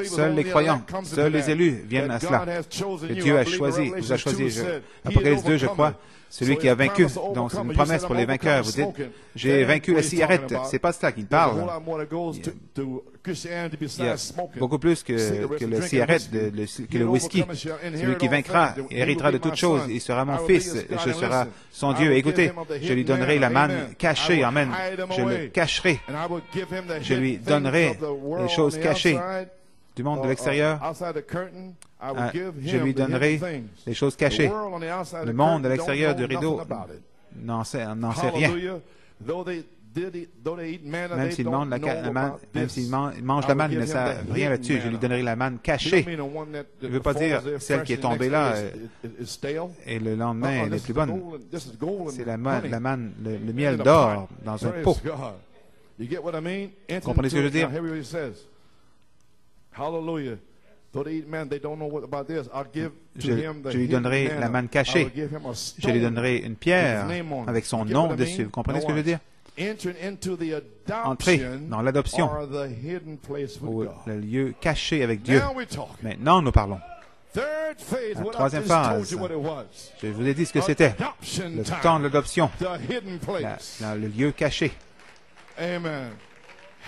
seuls les croyants, seuls les élus viennent à cela. Que Dieu a choisi, vous a choisi. Apocalypse 2, je crois, celui qui a vaincu. Donc, c'est une promesse pour les vainqueurs. Vous dites, j'ai vaincu la cigarette. C'est pas cela qu'il parle. Il y a beaucoup plus que la cigarette, que le whisky. Celui qui vaincra héritera de toutes choses. Il sera mon fils. Je serai son Dieu. Écoutez, je lui donnerai la manne cachée. Amen. Je le cacherai. Je lui donnerai les choses cachées du monde de l'extérieur. Je lui donnerai les choses cachées. Le monde à l'extérieur du rideau n'en sait rien. Même s'il mange la manne, il ne sait rien là-dessus. Je lui donnerai la manne cachée. Je ne veux pas dire celle qui est tombée là et le lendemain elle est plus bonne. C'est la manne, le miel d'or dans un pot. Vous comprenez ce que je veux dire? Je lui donnerai la manne cachée. Je lui donnerai une pierre avec son nom dessus. Vous comprenez ce que je veux dire? Entrer dans l'adoption, le lieu caché avec Dieu. Maintenant, nous parlons. La troisième phase, je vous ai dit ce que c'était. Le temps de l'adoption, le lieu caché.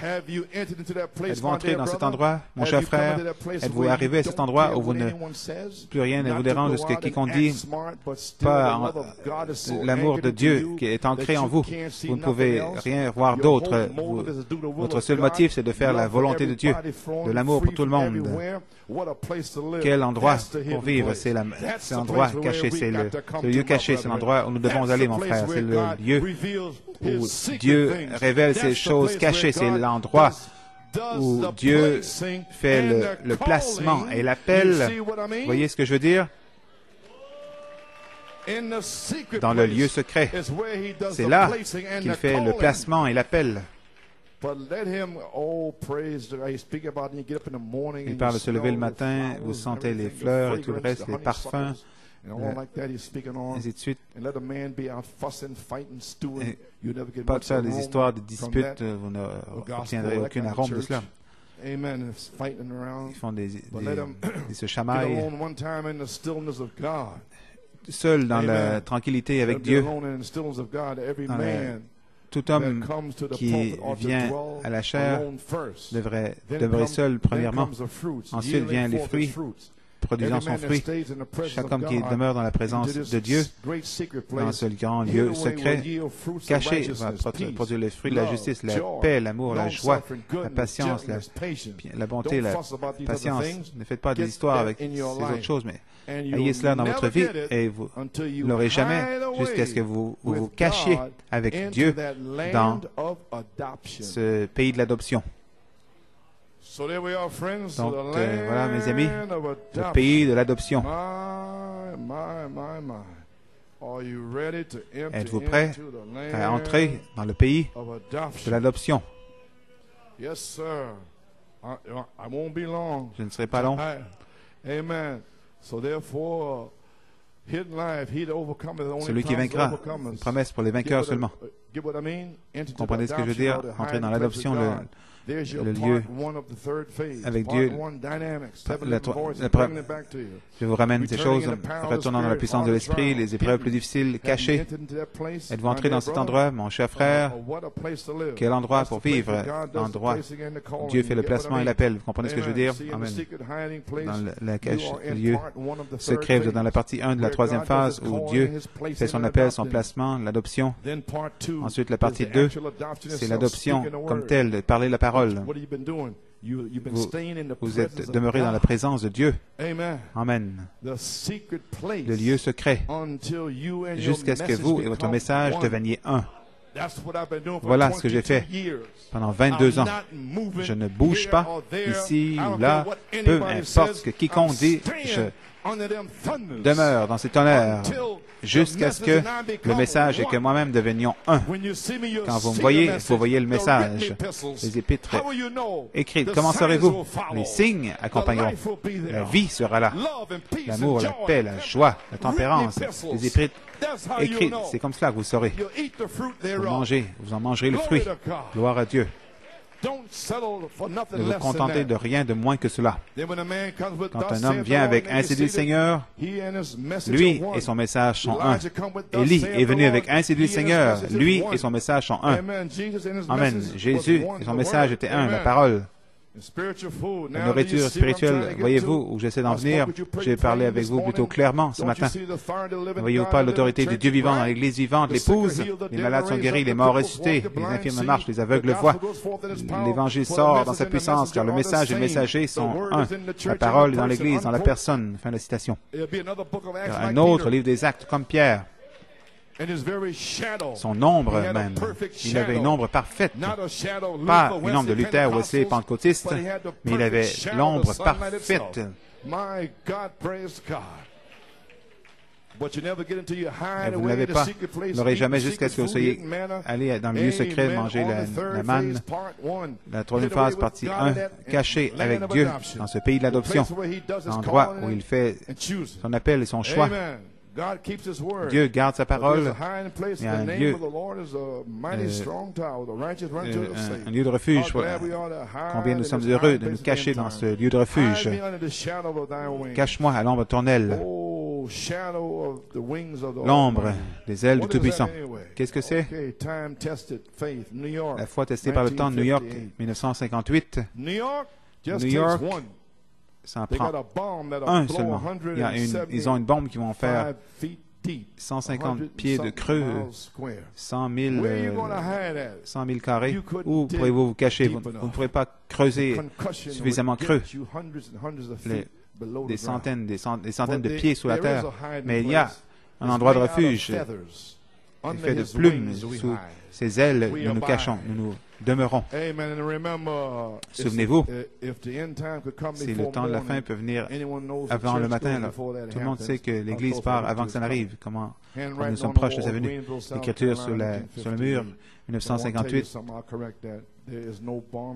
Êtes-vous entré dans cet endroit, mon cher frère? Êtes-vous arrivé à cet endroit où plus rien ne vous dérange de ce que quiconque dit, pas l'amour de Dieu qui est ancré en vous? Vous ne pouvez rien voir d'autre. Votre seul motif, c'est de faire la volonté de Dieu, de l'amour pour tout le monde. Quel endroit pour vivre? C'est l'endroit caché, c'est le lieu caché, c'est l'endroit où nous devons aller, mon frère. C'est le lieu où Dieu révèle ces choses cachées, c'est l'endroit où Dieu fait le placement et l'appel. Vous voyez ce que je veux dire? Dans le lieu secret. C'est là qu'il fait le placement et l'appel. Il parle de se lever le matin, vous sentez les fleurs et tout le reste, les parfums, ainsi de suite. Et pas de faire des histoires de disputes, vous n'obtiendrez aucune arôme de cela. Ils font ils se chamaillent. Seul dans la tranquillité avec Dieu, tout homme qui vient à la chair devrait demeurer seul premièrement. Ensuite viennent les fruits, produisant son fruit. Chaque homme qui demeure dans la présence de Dieu, dans ce grand lieu secret, caché, va produire les fruits de la justice, la paix, l'amour, la joie, la patience, la bonté, la patience. Ne faites pas des histoires avec ces autres choses, mais ayez cela dans votre vie et vous ne l'aurez jamais jusqu'à ce que vous vous cachiez avec Dieu dans ce pays de l'adoption. Donc, voilà, mes amis, le pays de l'adoption. Êtes-vous prêts à entrer dans le pays de l'adoption? Je ne serai pas long. Amen. Celui qui vaincra, une promesse pour les vainqueurs seulement. Vous comprenez ce que je veux dire? Entrer dans l'adoption, le lieu avec Dieu. Je vous ramène ces choses, retournant dans la puissance de l'Esprit, les épreuves plus difficiles, cachées. Êtes-vous entré dans cet endroit, mon cher frère? Quel endroit pour vivre? Endroit. Dieu fait le placement et l'appel. Vous comprenez ce que je veux dire? Amen. Dans le lieu secret, vous êtes dans la partie 1 de la troisième phase où Dieu fait son appel, son placement, l'adoption. Ensuite, la partie 2, c'est l'adoption comme telle, de parler la parole. Vous êtes demeuré dans la présence de Dieu. Amen. Le lieu secret, jusqu'à ce que vous et votre message deveniez un. Voilà ce que j'ai fait pendant 22 ans. Je ne bouge pas ici ou là, peu importe ce que quiconque dit, je demeure dans cet honneur jusqu'à ce que le message et que moi-même devenions un. Quand vous me voyez, vous voyez le message, les épîtres écrites. Comment saurez-vous? Les signes accompagneront. La vie sera là. L'amour, la paix, la joie, la tempérance. Les épîtres écrites. C'est comme cela que vous saurez. Vous en mangerez le fruit. Gloire à Dieu. Ne vous contentez de rien de moins que cela. Quand un homme vient avec « Ainsi dit le Seigneur », lui et son message sont un. Élie est venu avec « Ainsi dit le Seigneur », lui et son message sont un. Amen. Jésus et son message étaient un, la parole. La nourriture spirituelle, voyez-vous, où j'essaie d'en venir, j'ai parlé avec vous plutôt clairement ce matin. Ne voyez-vous pas l'autorité de Dieu vivant dans l'Église vivante, l'épouse? Les malades sont guéris, les morts ressuscités, les infirmes marchent, les aveugles voient. L'Évangile sort dans sa puissance, car le message et le messager sont un. La parole est dans l'Église, dans la personne. Fin de la citation. Un autre livre des Actes, comme Pierre. Son ombre même. Il avait une ombre parfaite. Pas une ombre de Luther, Wesley, pentecôtiste, mais il avait l'ombre parfaite. Et vous n'avez pas, vous n'aurez jamais jusqu'à ce que vous soyez allé dans le lieu secret manger la manne. La troisième phase, partie 1, caché avec Dieu dans ce pays de l'adoption, l'endroit où il fait son appel et son choix. Dieu garde sa parole. Il y a un lieu de refuge. Combien nous sommes heureux de nous cacher dans ce lieu de refuge. Cache-moi à l'ombre de ton aile. L'ombre des ailes du Tout-Puissant. Qu'est-ce que c'est? La foi testée par le temps de New York, 1958. New York, ça en prend un seulement. Ils ont une bombe qui vont faire 150 pieds de creux, 100 000 carrés. Où pourrez-vous vous cacher? Vous ne pourrez pas creuser suffisamment creux. Des centaines de pieds sous la terre. Mais il y a un endroit de refuge. Il fait de plumes. Sous ses ailes, nous nous cachons. Nous demeurons. Souvenez-vous, si le temps de la fin peut venir avant le matin, là, tout le monde sait que l'Église part avant que ça n'arrive. Comment nous sommes proches de sa venue. L'écriture sur le mur, 1958,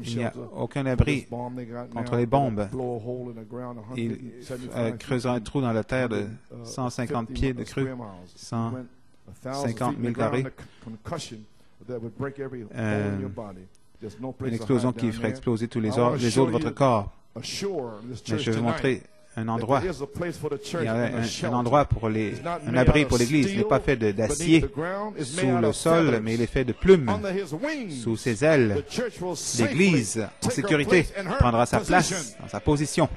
il n'y a aucun abri contre les bombes. Il creusera un trou dans la terre de 150 pieds de creux, 150 000 carrés. Une explosion qui ferait exploser tous les os de votre corps. Mais je vais vous montrer un endroit. Il y a un endroit pour un abri pour l'Église. Il n'est pas fait d'acier sous le sol, mais il est fait de plumes. Sous ses ailes, l'Église, en sécurité, prendra sa place, dans sa position.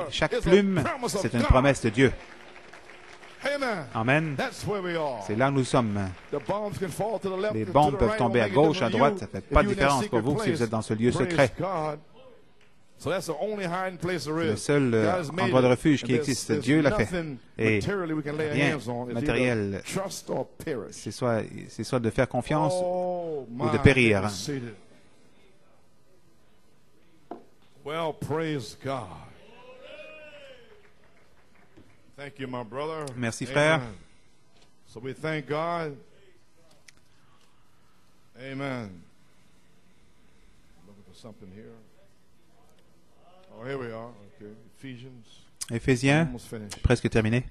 Chaque plume, c'est une promesse de Dieu. Amen. C'est là où nous sommes. Les bombes peuvent tomber à gauche, à droite. Ça ne fait pas de différence pour vous si vous êtes dans ce lieu secret. Le seul endroit de refuge qui existe, Dieu l'a fait. Et rien matériel, c'est soit de faire confiance ou de périr. Well, praise God. Thank you, my brother. Merci, frère. Amen. So we thank God. Amen. Looking for something here. Oh, here we are. Okay. Éphésiens, presque terminé.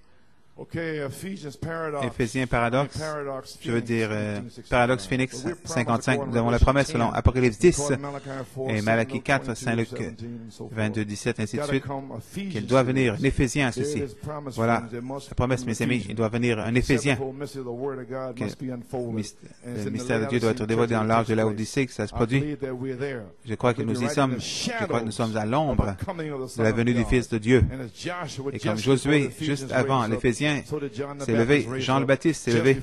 Éphésiens paradoxe, je veux dire paradoxe Phoenix 55, nous avons la promesse selon Apocalypse 10 et Malachie 4, Saint-Luc 22, 17, ainsi de suite, qu'il doit venir un Éphésien à ceci. Voilà la promesse, mes amis, il doit venir un Éphésien. Le mystère de Dieu doit être dévoilé dans l'âge de l'Odyssée, que ça se produit. Je crois que nous y sommes. Je crois que nous sommes à l'ombre de la venue du Fils de Dieu. Et comme Josué, juste avant l'Éphésien, s'est levé, Jean le Baptiste s'est levé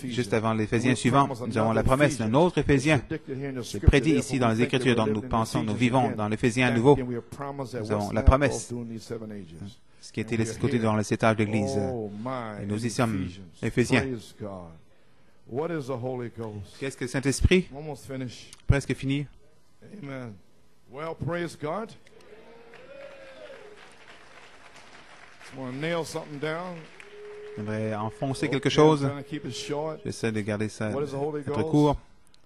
juste avant l'Éphésiens suivant. Nous avons la promesse d'un autre Éphésien. C'est prédit ici dans les Écritures dont nous pensons, nous vivons dans l'Éphésiens à nouveau. Nous avons la promesse, ce qui a été laissé de côté dans les 7 âges d'Église. Et nous y sommes, Éphésiens. What is the Holy Ghost? Qu'est-ce que le Saint-Esprit? Almost finished. Presque fini. Amen. Well, praise God. Just want to nail something down. J'aimerais enfoncer quelque chose. Trying to keep it short. J'essaie de garder ça What is the Holy être Ghost? court.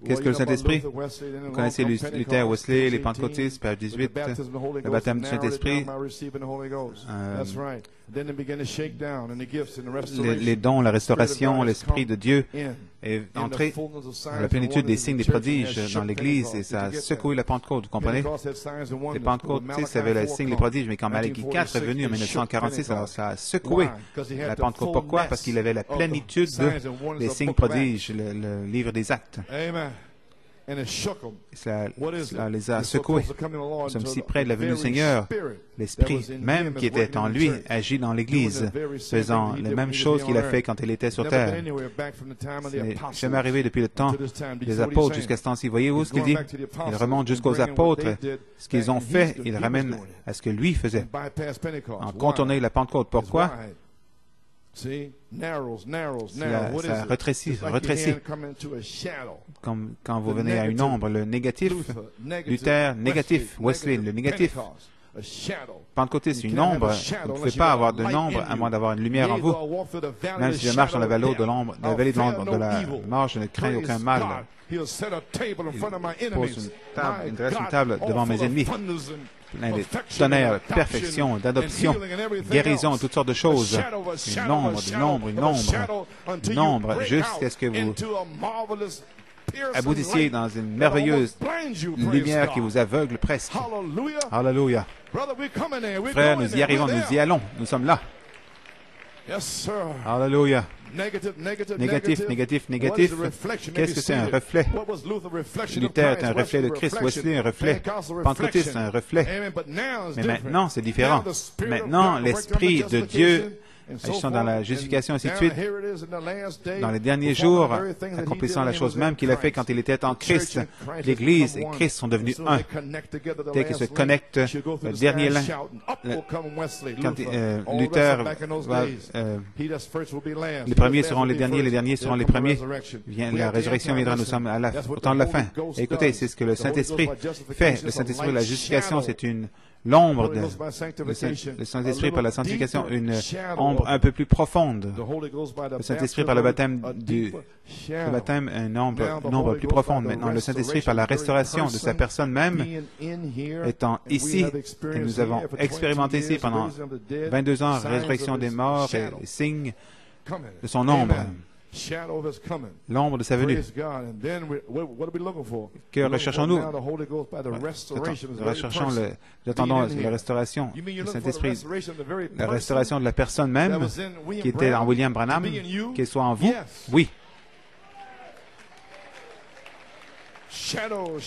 Qu'est-ce que le Well, you know about Saint-Esprit? Luther, Wesley, then Vous along connaissez come Luther, Pentecost, Wesley, les 18, Pentecôtistes, page with the 18, baptism of the Holy le Ghost, baptême and du narrowed it Saint-Esprit. down by receiving the Holy Ghost. That's right. Then it began to shake down, and the gifts and the Les restoration. dons, la restauration, The Spirit of God has l'Esprit de Dieu in est the entré fullness of signs à la and plénitude des wonders signes in des the church, and prodiges has dans shook l'Église et Pentecost. ça a Did you get secoué la Pentecôte, vous comprenez? Pentecost had signs and Les wonders, pentecôtistes but avaient les Malachi signes des 4 prodiges, mais quand Malachie 4 est venu en 1946, alors ça a secoué la Pentecôte. Pourquoi? Parce qu'il avait la plénitude des signes prodiges, le livre des Actes. Amen. And it shook them. Cela les a You're so secoués. close to coming along Nous sommes to si the près de la venue du very Seigneur. Spirit L'Esprit that was in même him qui is était working en in the lui church, agit dans doing l'Église, the very same faisant thing he les did mêmes when he choses was qu'il on a fait earth. quand il était sur Never been terre. anywhere back from the time of Ce the n'est apostles jamais arrivé depuis le temps to this time. Do you des see what he's apôtres saying? jusqu'à ce temps-ci. Voyez-vous ce qu'il He's dit? going back to the apostles Il remonte and jusqu'aux bringing what apôtres. they did Ce qu'ils back ont when fait, he il was ramène doing it. à ce que lui faisait, Bypass Pentecost. en Why? contourner la Pentecôte. Pourquoi? It's wide. See? Narrows. Cela What is ça it? retrécit, It's like retrécit. your hand coming into a shadow. Comme quand vous The venez à une negative, ombre, le négatif, Luther, Luther, négatif, Wesley, le négatif. Pentecost, a shadow. Pentecôtiste, You une can't have ombre. a Vous shadow ne pouvez unless you pas got avoir a de light l'ombre in à you. moins d'avoir une lumière en Yea, vous. though I walk through the valley Même of si the je marche dans la shadow of vallée de death, l'ombre, la I'll vallée de fear l'ombre de no la evil. mort, je ne crains Praise aucun mal. God. He'll set a table in front of my enemies. Pose une table, My il dresse une God, table all devant mes full of ennemis. thunders and Plein de perfection tonnerre, and adoption perfection, and d'adoption, healing and everything guérison, else. toutes sortes de A choses. shadow, a Une shadow, ombre, a une shadow, ombre, une a ombre, shadow until une you ombre, break jusqu'à out ce que vous into a marvelous, piercing aboutissez light dans une that merveilleuse almost blinds you, praise lumière qui God. vous aveugle presque. Hallelujah. Alléluia. Brother, we're coming there. We're Frères, going nous y there. arrivons, We're nous y there. allons, nous sommes là. Yes, sir. Alléluia. Négatif. Négatif. Qu'est-ce que c'est un reflet? Luther est un reflet de Christ. Wesley est un reflet. Pentecôtiste est un reflet. Mais maintenant, c'est différent. Maintenant, l'Esprit de Dieu, agissant dans la justification, ainsi de suite, dans les derniers jours, accomplissant la chose même qu'il a fait quand il était en Christ. L'Église et Christ sont devenus un. Dès qu'ils se connectent, le dernier lien, quand Luther va, les premiers seront les derniers seront les premiers. La résurrection viendra, nous sommes au temps de la fin. Et écoutez, c'est ce que le Saint-Esprit fait. Le Saint-Esprit, la justification, c'est une l'ombre de le Saint-Esprit par la sanctification, une ombre un peu plus profonde. Le Saint-Esprit par le baptême une ombre plus profonde. Maintenant, le Saint-Esprit par la restauration de sa personne même, étant ici, et nous avons expérimenté ici pendant 22 ans, résurrection des morts et les signes de son ombre. L'ombre de sa venue. Que recherchons-nous? Nous attendons la restauration du Saint-Esprit, la restauration de la personne même qui était en William Branham, qu'elle soit en vous. Oui.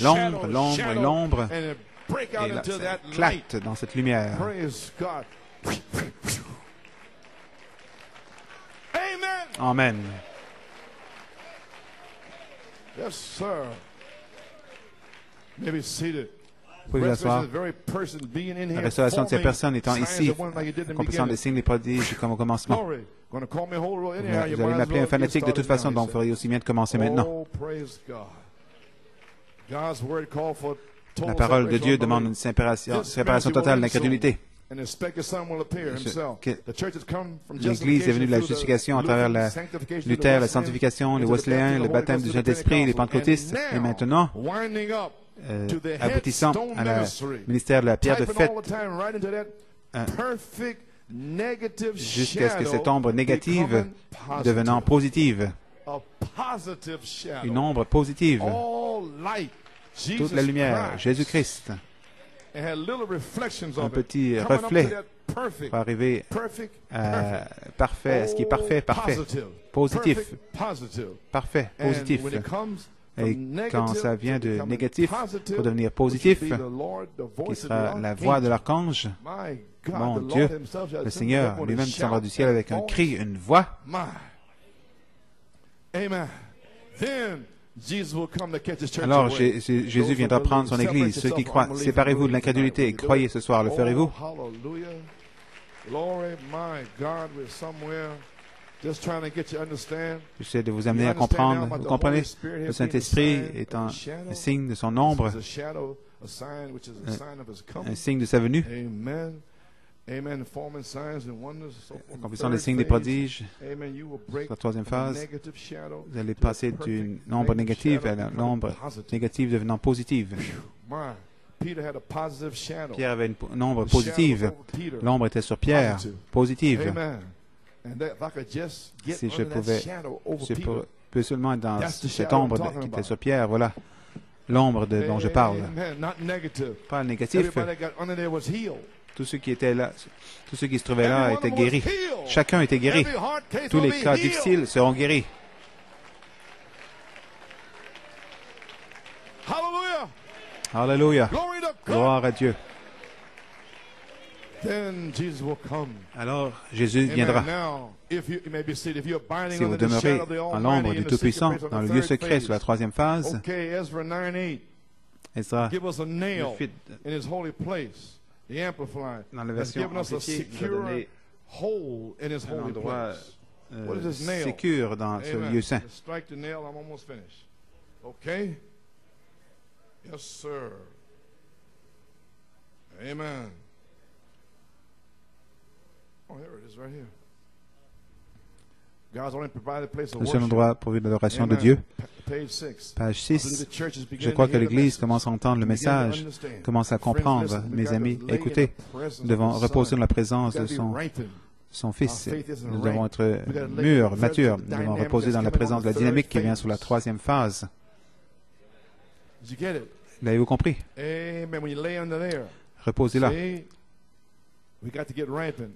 L'ombre, et là, ça éclate dans cette lumière. Amen. Yes, sir. Maybe seated. Vous pouvez vous asseoir. La restauration de ces personnes étant ici, accomplissant des signes des prodiges comme au commencement. Vous allez m'appeler un fanatique de toute façon, donc vous feriez aussi bien de commencer maintenant. La parole de Dieu demande une séparation totale de l'incrédulité. L'Église est venue de la justification à travers la Luther, la sanctification, les Wesléens, le baptême du Saint-Esprit, les Pentecôtistes, et maintenant, aboutissant à la ministère de la pierre de fête, jusqu'à ce que cette ombre négative devenant positive, une ombre positive, toute la lumière, Jésus-Christ, un petit reflet pour arriver à parfait, ce qui est parfait, positif, parfait, positif. Et quand ça vient de négatif pour devenir positif, qui sera la voix de l'archange, mon Dieu, le Seigneur lui-même descendra du ciel avec un cri, une voix. Amen. Alors Jésus viendra prendre son Église. Ceux qui croient, séparez-vous de l'incrédulité et croyez ce soir. Le ferez-vous? Just trying to get you to understand. J'essaie de vous amener à comprendre. Vous comprenez? Le Saint-Esprit est un signe de son ombre, un signe de sa venue. Amen. Amen. Forming signs and wonders. Accomplissant les signes des prodiges. La troisième phase, vous allez passer d'une ombre négative à l'ombre négative devenant positive. Pierre avait une ombre positive. L'ombre était sur Pierre, positive. Si je peux seulement être dans cette ombre qui était sur Pierre, voilà l'ombre dont je parle. Pas négatif. Tous ceux qui étaient là, tous ceux qui se trouvaient là étaient guéris. Chacun était guéri. Tous les cas difficiles seront guéris. Alléluia. Gloire à Dieu. Alors Jésus viendra. Si vous demeurez en l'ombre du Tout-Puissant, dans le lieu secret, sur la troisième phase, Ezra, dans la version amplifiée, il va donner un endroit sécure dans ce lieu saint. Yes, sir. Amen. Oh, here it is, right here. God's only provided a place of Le seul worship. endroit pourvu d'adoration de Dieu. Page 6. Page 6. Je crois que l'Église commence à entendre le message, commence à comprendre. Mes amis, écoutez, nous devons reposer dans la présence de son Fils. Nous devons être mûrs, matures. Nous devons reposer dans la présence de la dynamique qui vient sur la troisième phase. L'avez-vous compris? Reposez là. Nous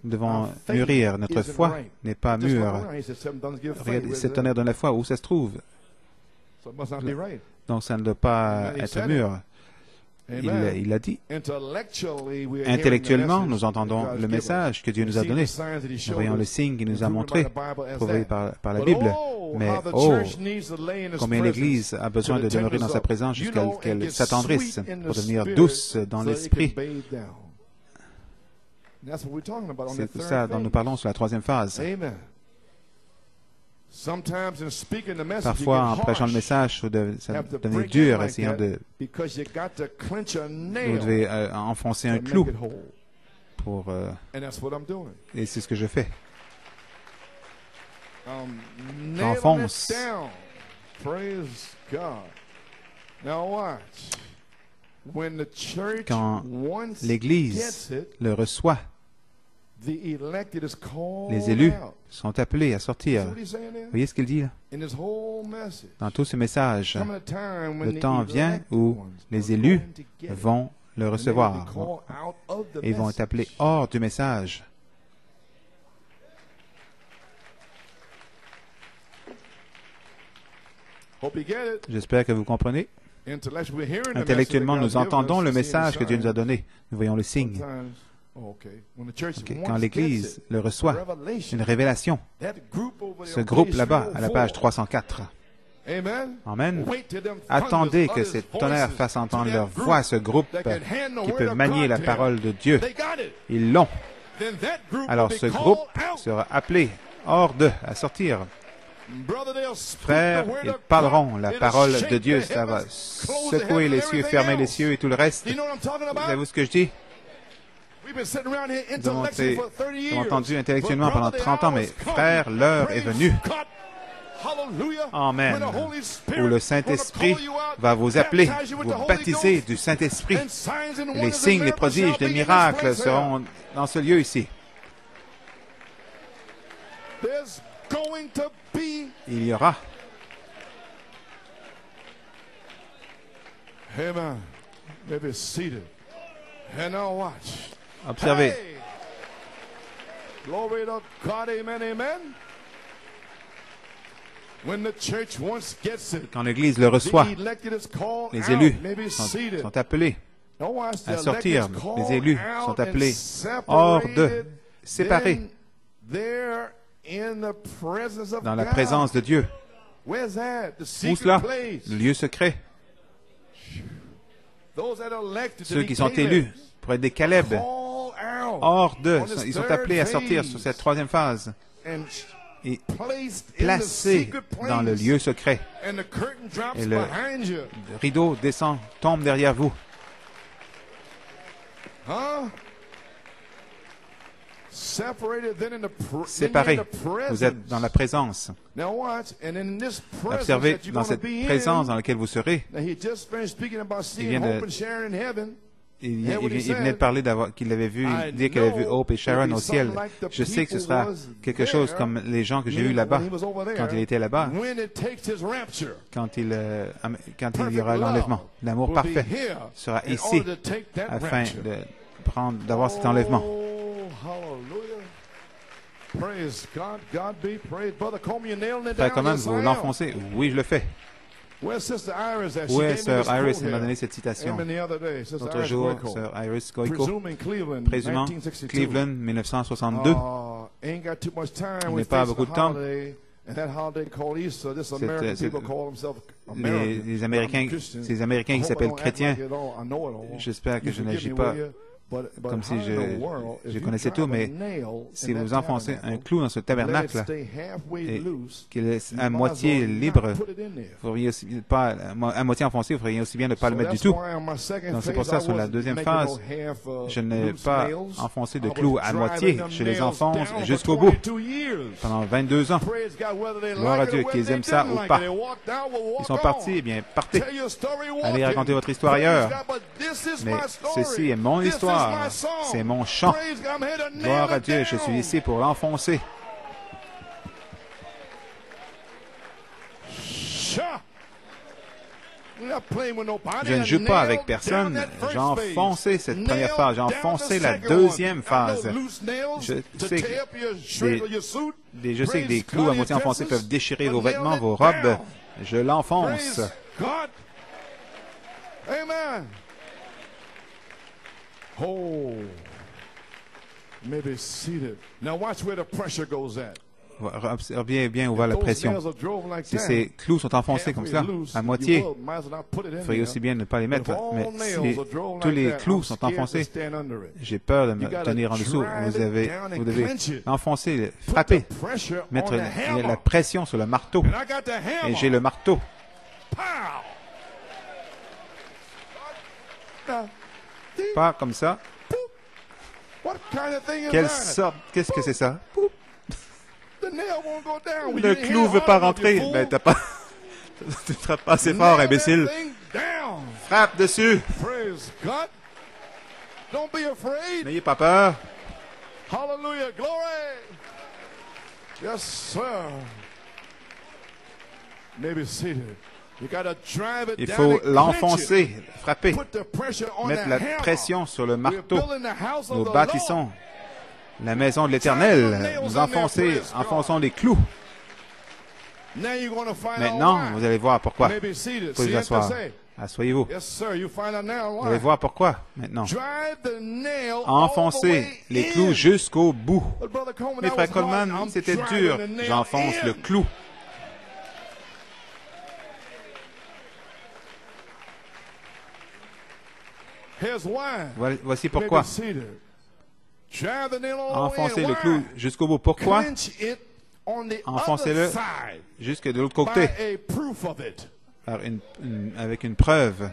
devons mûrir. Notre foi n'est pas mûre. Regardez, 7 tonnerres donne la foi. Où ça se trouve? Donc ça ne doit pas être mûr. Il a dit. Intellectuellement, nous entendons le message que Dieu nous a donné. Nous voyons le signe qu'il nous a montré, prouvé par la Bible. Mais, combien l'Église a besoin de demeurer dans sa présence jusqu'à ce qu'elle s'attendrisse pour devenir douce dans l'esprit. C'est ça dont nous parlons sur la troisième phase. Parfois, en prêchant le message, ça devient dur, essayant de... Vous devez enfoncer un clou pour... Et c'est ce que je fais. J'enfonce. Quand l'Église le reçoit, les élus sont appelés à sortir. Vous voyez ce qu'il dit là? Dans tout ce message, le temps vient où les élus vont le recevoir et vont être appelés hors du message. J'espère que vous comprenez. Intellectuellement, nous entendons le message que Dieu nous a donné. Nous voyons le signe. Quand l'Église le reçoit, une révélation. Ce groupe là-bas, à la page 304. Amen. Attendez que ces tonnerres fassent entendre leur voix à ce groupe qui peut manier la parole de Dieu. Ils l'ont. Alors ce groupe sera appelé hors d'eux à sortir. Frères, ils parleront la parole de Dieu. Ça va secouer les cieux, fermer les cieux et tout le reste. Savez-vous ce que je dis? Nous avons entendu intellectuellement pendant 30 ans, mais frères, l'heure est venue. Amen. Où le Saint-Esprit va vous appeler, vous baptiser du Saint-Esprit. Les signes, les prodiges, les miracles seront dans ce lieu ici. Il y aura. Amen. Maybe seated. And now watch. Observez. Hey! Glory to God. Amen. Amen. When the church once gets it, quand l'Église le reçoit, les élus sont appelés à sortir. Les élus sont appelés hors d'eux, séparés dans la présence de Dieu. Où cela? Le lieu secret. Ceux qui sont élus pour être des Caleb, hors d'eux, ils sont appelés à sortir sur cette troisième phase est placé dans le lieu secret. Et le rideau descend, tombe derrière vous. Séparés, vous êtes dans la présence. Observez dans cette présence dans laquelle vous serez. Il venait de parler qu'il avait vu, dire qu'il avait vu Hope et Sharon au ciel. Je sais que ce sera quelque chose comme les gens que j'ai eus là-bas, quand il était là-bas, quand il y aura l'enlèvement. L'amour parfait sera ici, afin d'avoir cet enlèvement. Frère Coleman, vous l'enfoncez? Oui, je le fais. Où est Sœur Iris? Elle m'a donné cette citation. L'autre jour, Sœur Iris Goico, présumant Cleveland, 1962. Il n'est pas beaucoup de temps. Les Américains, ces Américains qui s'appellent chrétiens, j'espère que je n'agis pas comme si je connaissais tout, mais si vous enfoncez un clou dans ce tabernacle et qu'il est à moitié libre, vous feriez aussi, pas à moitié enfoncé, vous feriez aussi bien de ne pas le mettre du tout. Donc c'est pour ça, sur la deuxième phase, je n'ai pas enfoncé de clous à moitié, je les enfonce jusqu'au bout, pendant 22 ans. Gloire à Dieu, qu'ils aiment ça ou pas. Ils sont partis, eh bien, partez. Allez raconter votre histoire ailleurs. Mais ceci est mon histoire. C'est mon chant. Gloire à Dieu, je suis ici pour l'enfoncer. Je ne joue pas avec personne. J'ai enfoncé cette première phase. J'ai enfoncé la deuxième phase. Je sais que des clous à moitié enfoncés peuvent déchirer vos vêtements, vos robes. Je l'enfonce. Amen. Oh, maybe seated. Now watch where the pressure goes at. Observez bien où va la pression. Si ces clous sont enfoncés comme ça, à moitié, il faudrait aussi bien ne pas les mettre. Mais si tous les clous sont enfoncés, j'ai peur de me tenir en dessous. Vous devez enfoncer, frapper, mettre la pression sur le marteau. Et j'ai le marteau. Pas comme ça. Quelle sorte? Qu'est-ce que c'est ça? Le clou ne veut pas rentrer. Mais tu ne frappes pas assez fort, imbécile. Frappe dessus. N'ayez pas peur. Hallelujah, glory. Yes, sir. Maybe seated. Il faut l'enfoncer, frapper, mettre la pression sur le marteau. Nous bâtissons la maison de l'Éternel. Nous enfonçons les clous. Maintenant, vous allez voir pourquoi. Vous pouvez vous asseoir. Asseyez-vous. Vous allez voir pourquoi, maintenant. Enfoncez les clous jusqu'au bout. Mais frère Coleman, c'était dur. J'enfonce le clou. Voici pourquoi. Enfoncez le clou jusqu'au bout. Pourquoi? Enfoncez-le jusque de l'autre côté. Avec une preuve.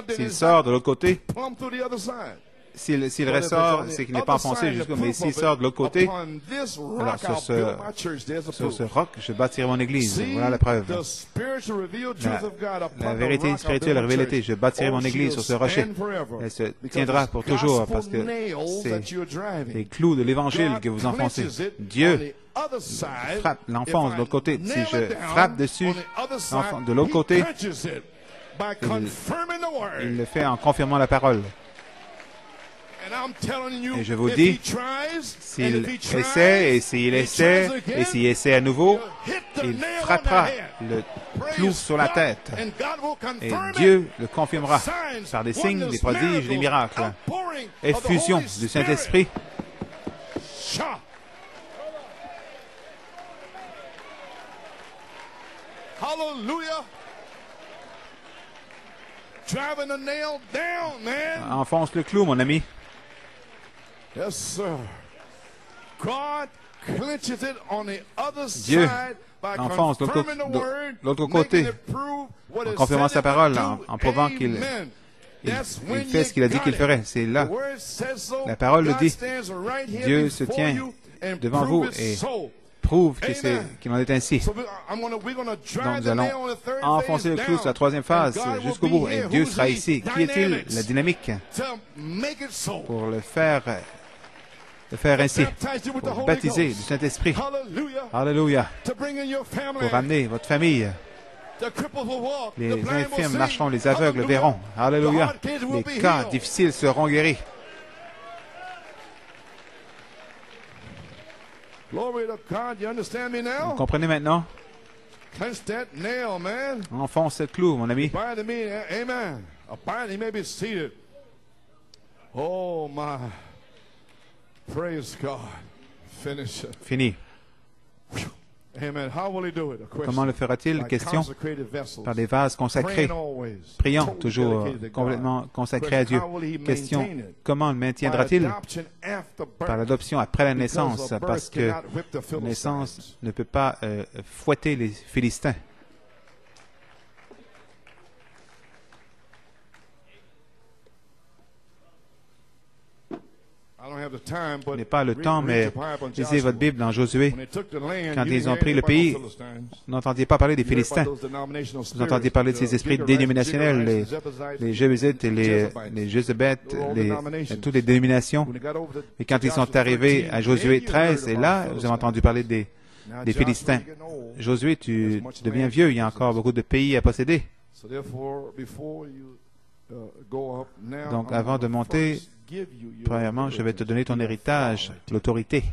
S'il sort de l'autre côté, s'il ressort, c'est qu'il n'est pas enfoncé jusqu'au bout. Mais s'il sort de l'autre côté, alors sur ce roc, je bâtirai mon église. Voilà la preuve. La vérité spirituelle révélée, je bâtirai mon église sur ce rocher. Elle se tiendra pour toujours parce que c'est les clous de l'évangile que vous enfoncez. Dieu frappe l'enfonce de l'autre côté. Si je frappe dessus, de l'autre côté, il le fait en confirmant la parole. Et je vous dis, s'il essaie, et s'il essaie, et s'il essaie à nouveau, il frappera le clou sur la tête. Et Dieu le confirmera par des signes, des prodiges, des miracles. Effusion du Saint-Esprit. Hallelujah. Driving the nail down, man. Enfonce le clou, mon ami. Yes, sir. God Dieu enfonce de l'autre côté en confirmant sa parole, en prouvant qu'il fait ce qu'il a dit qu'il ferait. C'est là. La parole le dit. Dieu se tient devant vous et prouve qu'il en est ainsi. Donc nous allons enfoncer le clou sur la troisième phase jusqu'au bout. Et Dieu sera ici. Qui est-il? La dynamique pour le faire ainsi, pour baptiser du Saint-Esprit. Alléluia. Pour amener votre famille. Les infirmes marcheront, les aveugles verront. Alléluia. Les cas difficiles seront guéris. Vous comprenez maintenant? Enfonce ce clou, mon ami. Oh my. Praise God. Finish it. Fini. Amen. How will he do it? Comment le fera-t-il? Question. Par des vases consacrés. Priant, toujours complètement consacrés à Dieu. Question. Comment le maintiendra-t-il? Par l'adoption après la naissance, parce que la naissance ne peut pas fouetter les Philistins. Je n'ai pas le temps, mais lisez votre Bible dans Josué. Quand ils ont pris le pays, vous n'entendiez pas parler des Philistins. Vous entendiez parler de ces esprits dénominationnels, les Jébusites et les Jézabètes, toutes les dénominations. Et quand ils sont arrivés à Josué 13, et là, vous avez entendu parler des Philistins. Josué, tu deviens vieux, il y a encore beaucoup de pays à posséder. Donc, avant de monter, premièrement, je vais te donner ton héritage, l'autorité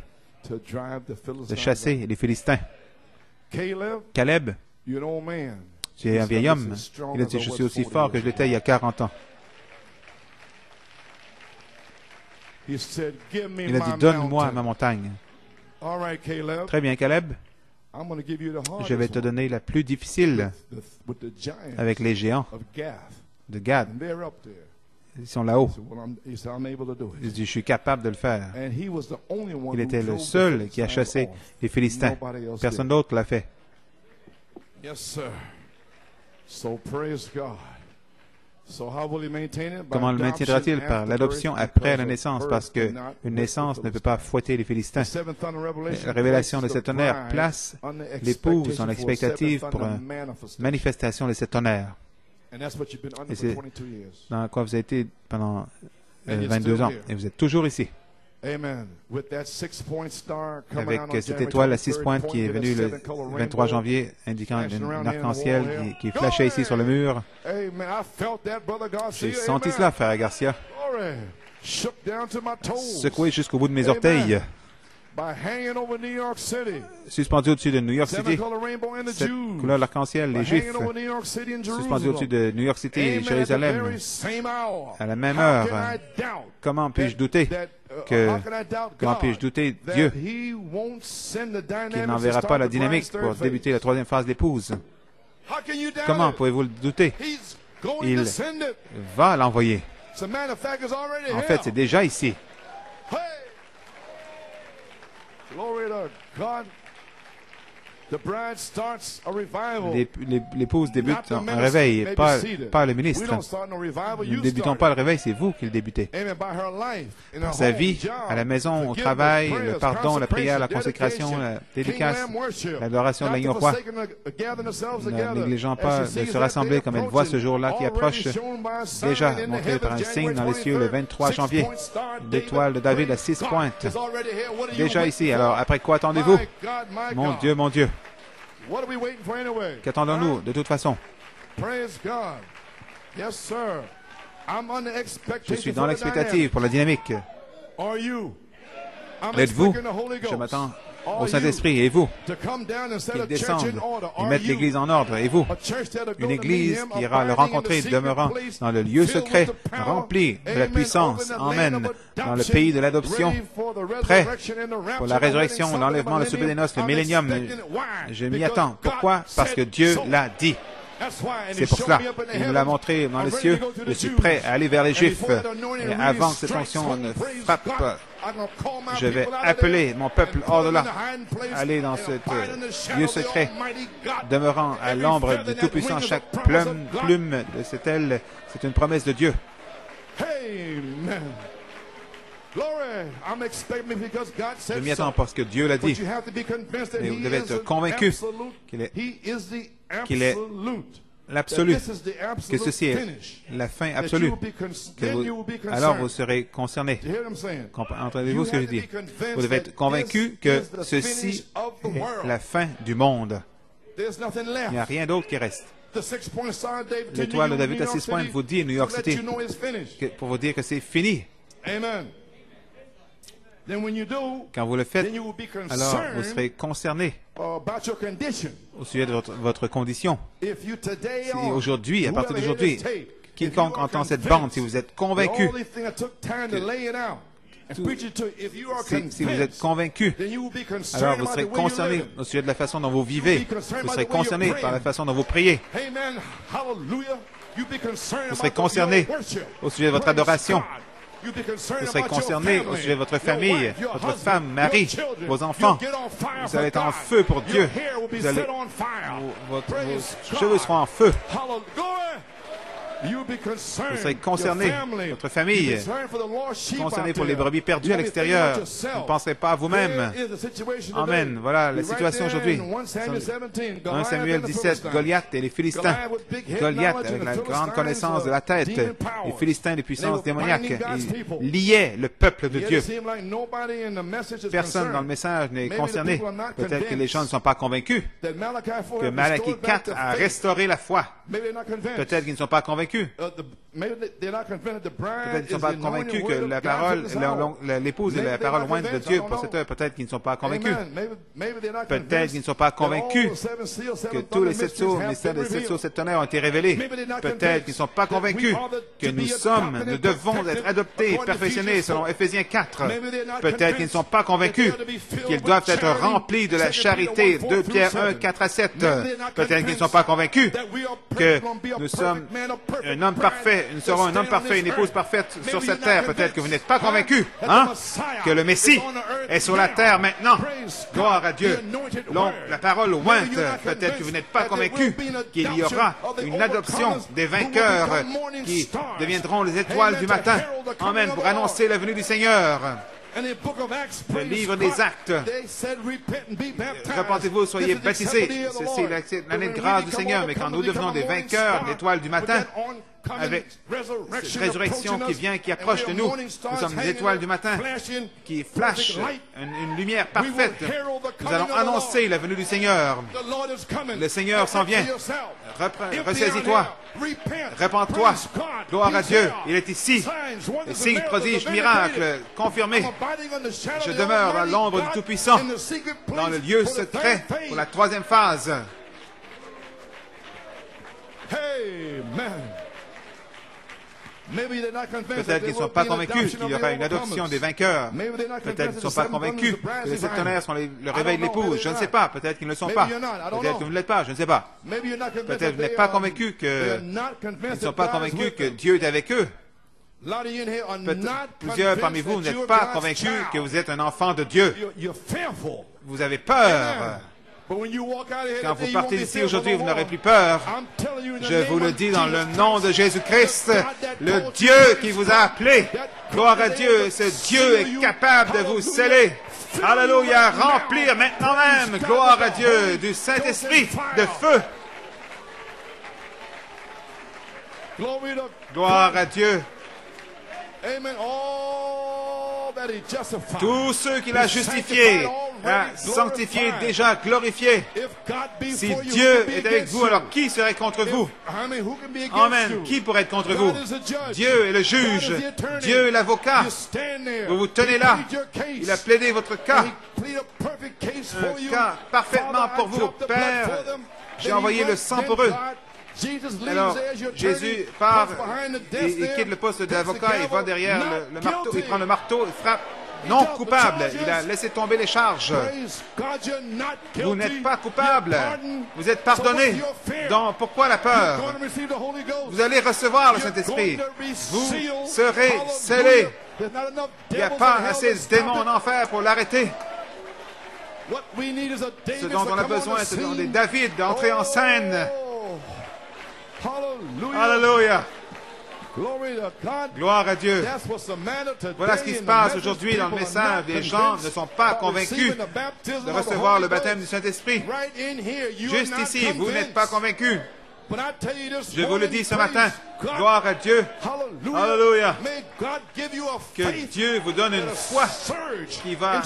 de chasser les Philistins. Caleb, tu es un vieil homme. Il a dit, je suis aussi fort que je l'étais il y a 40 ans. Il a dit, donne-moi ma montagne. Très bien, Caleb. Je vais te donner la plus difficile avec les géants de Gad. Ils sont là-haut. Il dit, je suis capable de le faire. Il était le seul qui a chassé les Philistins. Personne d'autre l'a fait. Comment le maintiendra-t-il? Par l'adoption après la naissance, parce qu'une naissance ne peut pas fouetter les Philistins. La révélation de cet tonnerre place l'épouse en expectative pour une manifestation de cet tonnerre. Et c'est dans quoi vous avez été pendant 22 ans. Et vous êtes toujours ici. Avec cette étoile à 6 pointes qui est venue le 23 janvier, indiquant un arc-en-ciel qui flashait ici sur le mur. J'ai senti cela, frère Garcia. Secoué jusqu'au bout de mes orteils. Suspendu au-dessus de New York City, cette couleur l'arc-en-ciel, les Juifs, suspendu au-dessus de New York City et Jérusalem, à la même heure. Comment puis-je douter Dieu qu'il n'enverra pas la dynamique pour débuter la troisième phase d'épouse? Comment pouvez-vous le douter? Il va l'envoyer. En fait, c'est déjà ici. L'épouse débute un réveil, pas le ministre. Nous ne débutons pas le réveil, c'est vous qui le débutez. Par sa vie, à la maison, au travail, le pardon, la prière, la consécration, la dédicace, l'adoration de l'agneau roi. Ne négligeant pas de se rassembler comme elle voit ce jour-là qui approche, déjà montré par un signe dans les cieux le 23 janvier. L'étoile de David à 6 pointes. Déjà ici. Alors, après quoi attendez-vous? Mon Dieu, mon Dieu. Qu'attendons-nous de toute façon? Je suis dans l'expectative pour la dynamique. Êtes-vous? Je m'attends au Saint-Esprit. Et vous? Qu'il descende et mette l'Église en ordre. Et vous? Une Église qui ira le rencontrer demeurant dans le lieu secret, rempli de la puissance. Amen. Dans le pays de l'adoption, prêt pour la résurrection, l'enlèvement, le souper des noces, le millénium. Je m'y attends. Pourquoi? Parce que Dieu l'a dit. C'est pour cela. Il nous l'a montré dans les cieux. Je suis prêt à aller vers les Juifs. Et avant que cette onction ne frappe, je vais appeler mon peuple hors de là, aller dans ce lieu secret, demeurant à l'ombre du Tout-Puissant. Chaque plume de cette aile, c'est une promesse de Dieu. Je m'y attends parce que Dieu l'a dit. Mais vous devez être convaincu qu'il est l'absolu, que ceci est la fin absolue. Alors vous serez concernés. Entendez-vous ce que je dis? Vous devez être convaincu que ceci est la fin du monde. Il n'y a rien d'autre qui reste. L'étoile de David à 6 points vous dit, New York City, pour vous dire que c'est fini. Quand vous le faites, alors vous serez concerné au sujet de votre condition. Si aujourd'hui, à partir d'aujourd'hui, quiconque entend cette bande, si vous êtes convaincu, si vous êtes convaincu, alors vous serez concerné au sujet de la façon dont vous vivez. Vous serez concerné par la façon dont vous priez. Vous serez concerné au sujet de votre adoration. Vous serez concerné au sujet de votre famille, votre femme, mari, vos enfants. Vous allez être en feu pour Dieu. Vos cheveux seront en feu. Vous serez concerné, votre famille, concerné pour les brebis perdues à l'extérieur. Vous ne penserez pas à vous-même. Amen. Voilà la situation aujourd'hui. 1 Samuel 17, Goliath et les Philistins. Goliath avec la grande connaissance de la tête. Les Philistins des puissances démoniaques. Ils liaient le peuple de Dieu. Personne dans le message n'est concerné. Peut-être que les gens ne sont pas convaincus que Malachie 4 a restauré la foi. Peut-être qu'ils ne sont pas convaincus. Peut-être qu'ils ne sont pas convaincus que la parole, l'épouse est la parole loin de Dieu pour cette heure. Peut-être qu'ils ne sont pas convaincus. Peut-être qu'ils ne sont pas convaincus que tous les 7 sceaux, les 7 sceaux, 7 tonnerres ont été révélés. Peut-être qu'ils ne sont pas convaincus que nous devons être adoptés, perfectionnés selon Éphésiens 4. Peut-être qu'ils ne sont pas convaincus qu'ils doivent être remplis de la charité. 2 Pierre 1, 4 à 7. Peut-être qu'ils ne sont pas convaincus que nous sommes un homme parfait, nous serons un homme parfait, une épouse parfaite sur cette terre. Peut-être que vous n'êtes pas convaincus, que le Messie est sur la terre maintenant. Gloire à Dieu. La parole ointe. Peut-être que vous n'êtes pas convaincus qu'il y aura une adoption des vainqueurs qui deviendront les étoiles du matin. Amen. Pour annoncer la venue du Seigneur. Le livre des Actes. Repentez-vous, soyez baptisés. C'est l'année de grâce du Seigneur. Mais quand nous devenons des vainqueurs, l'étoile du matin, avec cette résurrection qui vient, qui approche de nous, nous sommes des étoiles du matin qui flashent une lumière parfaite. Nous allons annoncer la venue du Seigneur. Le Seigneur s'en vient. Ressaisis-toi. Repens-toi. Gloire à Dieu. Il est ici. Les signes, prodiges, miracles confirmés. Je demeure dans l'ombre du Tout-Puissant, dans le lieu secret pour la 3e phase. Peut-être qu'ils ne sont pas convaincus qu'il y aura une adoption des vainqueurs. Peut-être qu'ils ne sont pas convaincus que les 7 tonnerres sont le réveil de l'épouse. Je ne sais pas. Peut-être qu'ils ne le sont pas. Peut-être que vous ne l'êtes pas. Je ne sais pas. Peut-être que vous n'êtes pas convaincus que... Ils ne sont pas convaincus que Dieu est avec eux. Plusieurs parmi vous n'êtes pas convaincus que vous êtes un enfant de Dieu. Vous avez peur. Quand vous partez d'ici aujourd'hui, vous n'aurez plus peur. Je vous le dis dans le nom de Jésus-Christ, le Dieu qui vous a appelé. Gloire à Dieu, ce Dieu est capable de vous sceller. Alléluia, remplir maintenant même, gloire à Dieu, du Saint-Esprit, de feu. Gloire à Dieu. Tous ceux qu'il a justifiés, a sanctifiés, déjà glorifiés. Si Dieu est avec vous, alors qui serait contre vous? Amen. Qui pourrait être contre vous? Dieu est le juge. Dieu est l'avocat. Vous vous tenez là. Il a plaidé votre cas. Un cas parfaitement pour vous. Père, j'ai envoyé le sang pour eux. Alors, Jésus part et quitte le poste d'avocat et va derrière le marteau. Il prend le marteau, il frappe non coupable. Il a laissé tomber les charges. Vous n'êtes pas coupable. Vous êtes pardonné. Donc, pourquoi la peur? Vous allez recevoir le Saint-Esprit. Vous serez scellés. Il n'y a pas assez de démons en enfer pour l'arrêter. Ce dont on a besoin, c'est des David d'entrer en scène. Alléluia. Gloire à Dieu. Voilà ce qui se passe aujourd'hui dans le message. Les gens ne sont pas convaincus de recevoir le baptême du Saint-Esprit. Juste ici, vous n'êtes pas convaincus. Je vous le dis ce matin. Gloire à Dieu. Alléluia. Que Dieu vous donne une foi qui va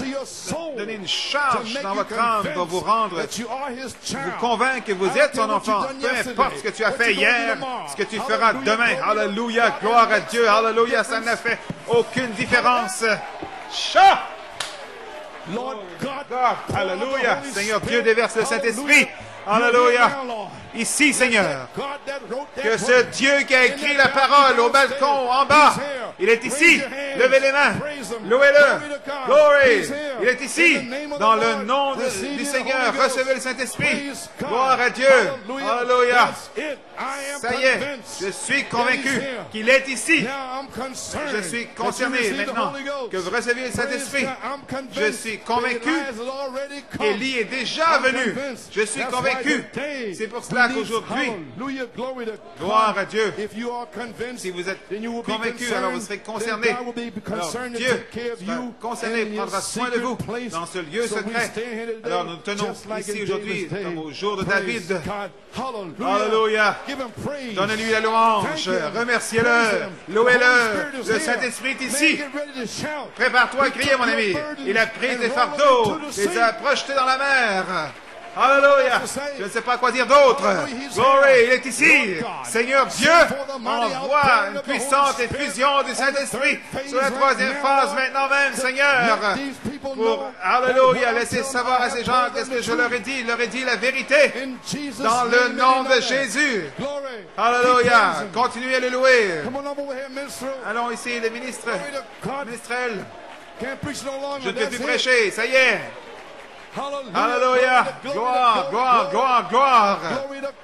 donner une charge dans votre âme, va vous rendre, vous convaincre que vous êtes son enfant. Peu importe ce que tu as fait hier, ce que tu feras demain. Alléluia. Gloire à Dieu. Alléluia. Ça n'a fait aucune différence. Alléluia. Seigneur Dieu, déverse le Saint-Esprit. Alléluia. Ici, Seigneur, que ce Dieu qui a écrit la parole au balcon en bas, il est ici. Levez les mains. Louez-le. Glory. Il est ici. Dans le nom du Seigneur, recevez le Saint-Esprit. Gloire à Dieu. Alléluia. Ça y est, je suis convaincu qu'il est ici. Je suis concerné maintenant que vous recevez le Saint-Esprit. Je suis convaincu qu'Élie est déjà venu. Je suis convaincu. C'est pour cela qu'aujourd'hui, gloire à Dieu, si vous êtes convaincu, alors vous serez concerné. Alors Dieu va concerner, prendra soin de vous dans ce lieu secret. Alors nous tenons ici aujourd'hui, comme au jour de David. Alléluia. Donnez-lui la louange. Remerciez-le. Louez-le. Le Saint-Esprit est ici. Prépare-toi à crier, mon ami. Il a pris tes fardeaux, les a projetés dans la mer. Alléluia. Je ne sais pas quoi dire d'autre. Glory, il est ici. Seigneur Dieu, envoie une puissante effusion du Saint-Esprit sur la troisième phase maintenant même, Seigneur. Pour, alléluia, laissez savoir à ces gens qu'est-ce que je leur ai dit. Il leur ai dit la vérité dans le nom de Jésus. Alléluia. Continuez à le louer. Allons ici, les ministres. Ministrels. Je ne peux plus prêcher. Ça y est. Alléluia. Gloire, gloire, gloire, gloire.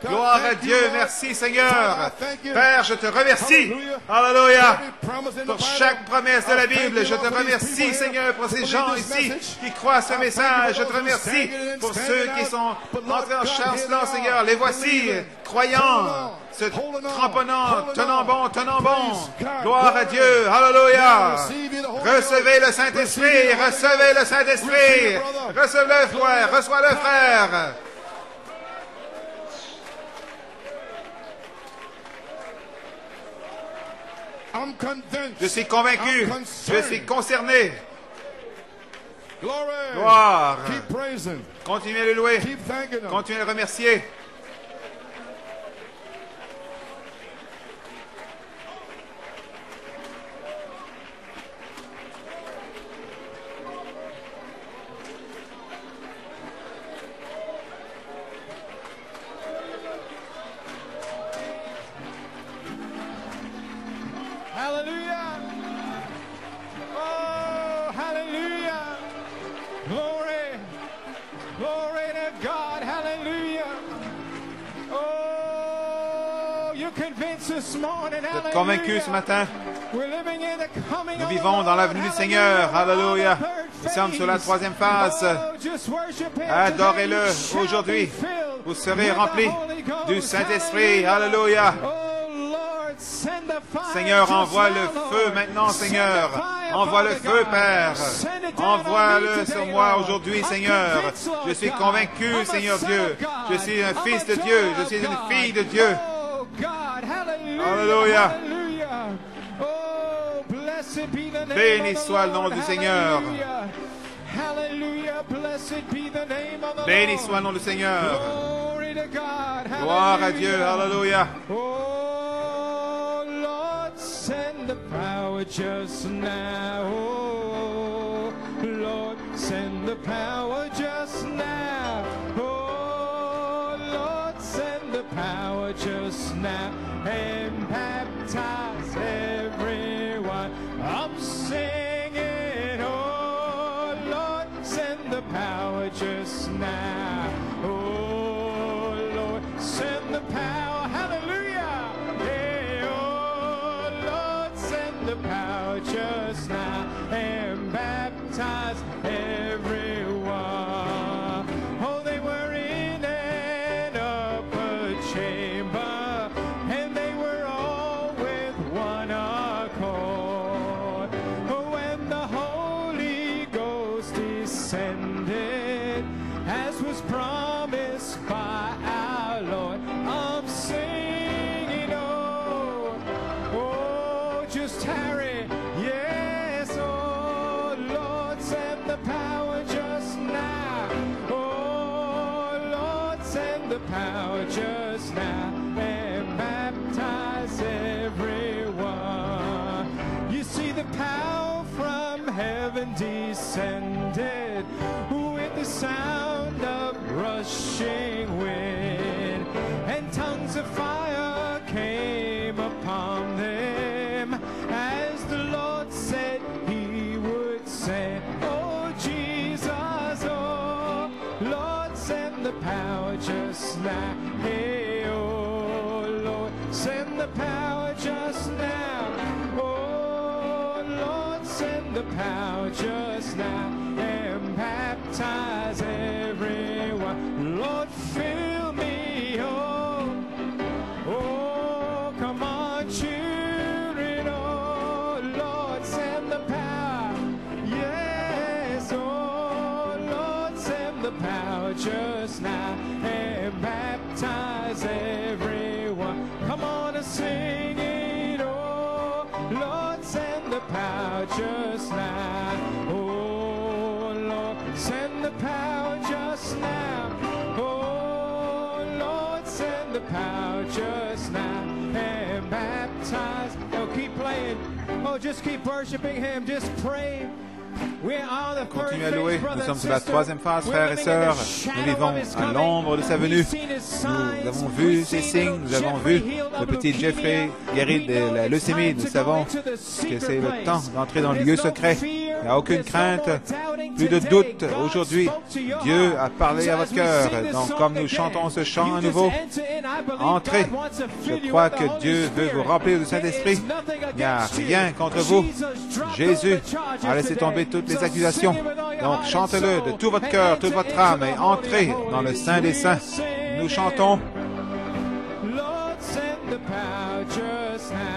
Gloire à Dieu. Merci, Seigneur. Père, je te remercie. Alléluia. Pour chaque promesse de la Bible, je te remercie, Seigneur, pour ces gens ici qui croient ce message. Je te remercie pour ceux qui sont entrés en chancelant, Seigneur. Les voici, croyants, se cramponnant, tenant bon. Gloire à Dieu. Alléluia. Recevez le Saint-Esprit. Recevez le Saint-Esprit. Recevez-le, frère. Reçois-le, frère. Je suis convaincu. Je suis concerné. Gloire. Continuez à le louer. Continuez à le remercier. Hallelujah. Oh, hallelujah. Glory. Glory to God. Hallelujah. Oh, you're convinced this morning. Vous êtes convaincus ce matin? Nous vivons dans l'avenue du Seigneur. Alléluia. Nous sommes sur la troisième phase. Adorez-le aujourd'hui. Vous serez remplis du Saint-Esprit. Alléluia. Seigneur, envoie le feu maintenant, Seigneur. Envoie le feu, Père. Envoie-le sur moi aujourd'hui, Seigneur. Je suis convaincu, Seigneur Dieu. Je suis un fils de Dieu. Je suis une fille de Dieu. Alléluia. Béni soit le nom du Seigneur. Béni soit le nom du Seigneur. Gloire à Dieu. Alléluia. Send the power just now, oh, Lord, send the power just now, oh, Lord, send the power just now, and baptize everyone. I'm singing, oh, baptize everyone. Oh, they were in an upper chamber, and they were all with one accord. Oh, when the Holy Ghost descended, as was promised by our Lord, I'm singing, oh, just tarry, yes, oh, Lord, send the power just now, oh, Lord, send the power just now, and baptize everyone. You see the power from heaven descended with the sound of rushing wind, and tongues of fire came upon them as the Lord said he would send. Oh, Jesus, oh, Lord, send the power just now. Hey, oh, Lord, send the power just now. Oh, Lord, send the power just now, and baptize everyone. Lord, fill me, oh, oh, come on, children, oh, Lord, send the power. Yes, oh, Lord, send the power just now, and baptize everyone. Come on and sing it, oh, Lord, send the power just now. Oh, Lord, send the power just now. Oh, Lord, send the power just now, and baptize. Oh, keep playing. Oh, just keep worshiping him. Just pray. Continuez à louer. Nous sommes sur la troisième phase, frères et sœurs. Nous vivons à l'ombre de sa venue. Nous avons vu ces signes. Nous avons vu le petit Jeffrey guéri de la leucémie. Nous savons que c'est le temps d'entrer dans le lieu secret. Il n'y a aucune crainte, plus de doute. Aujourd'hui, Dieu a parlé à votre cœur. Donc, comme nous chantons ce chant à nouveau, entrez. Je crois que Dieu veut vous remplir du Saint-Esprit. Il n'y a rien contre vous. Jésus a laissé tomber toutes les accusations. Donc, chantez-le de tout votre cœur, toute votre âme, et entrez dans le Saint des Saints. Nous chantons. Lord, send the power just now.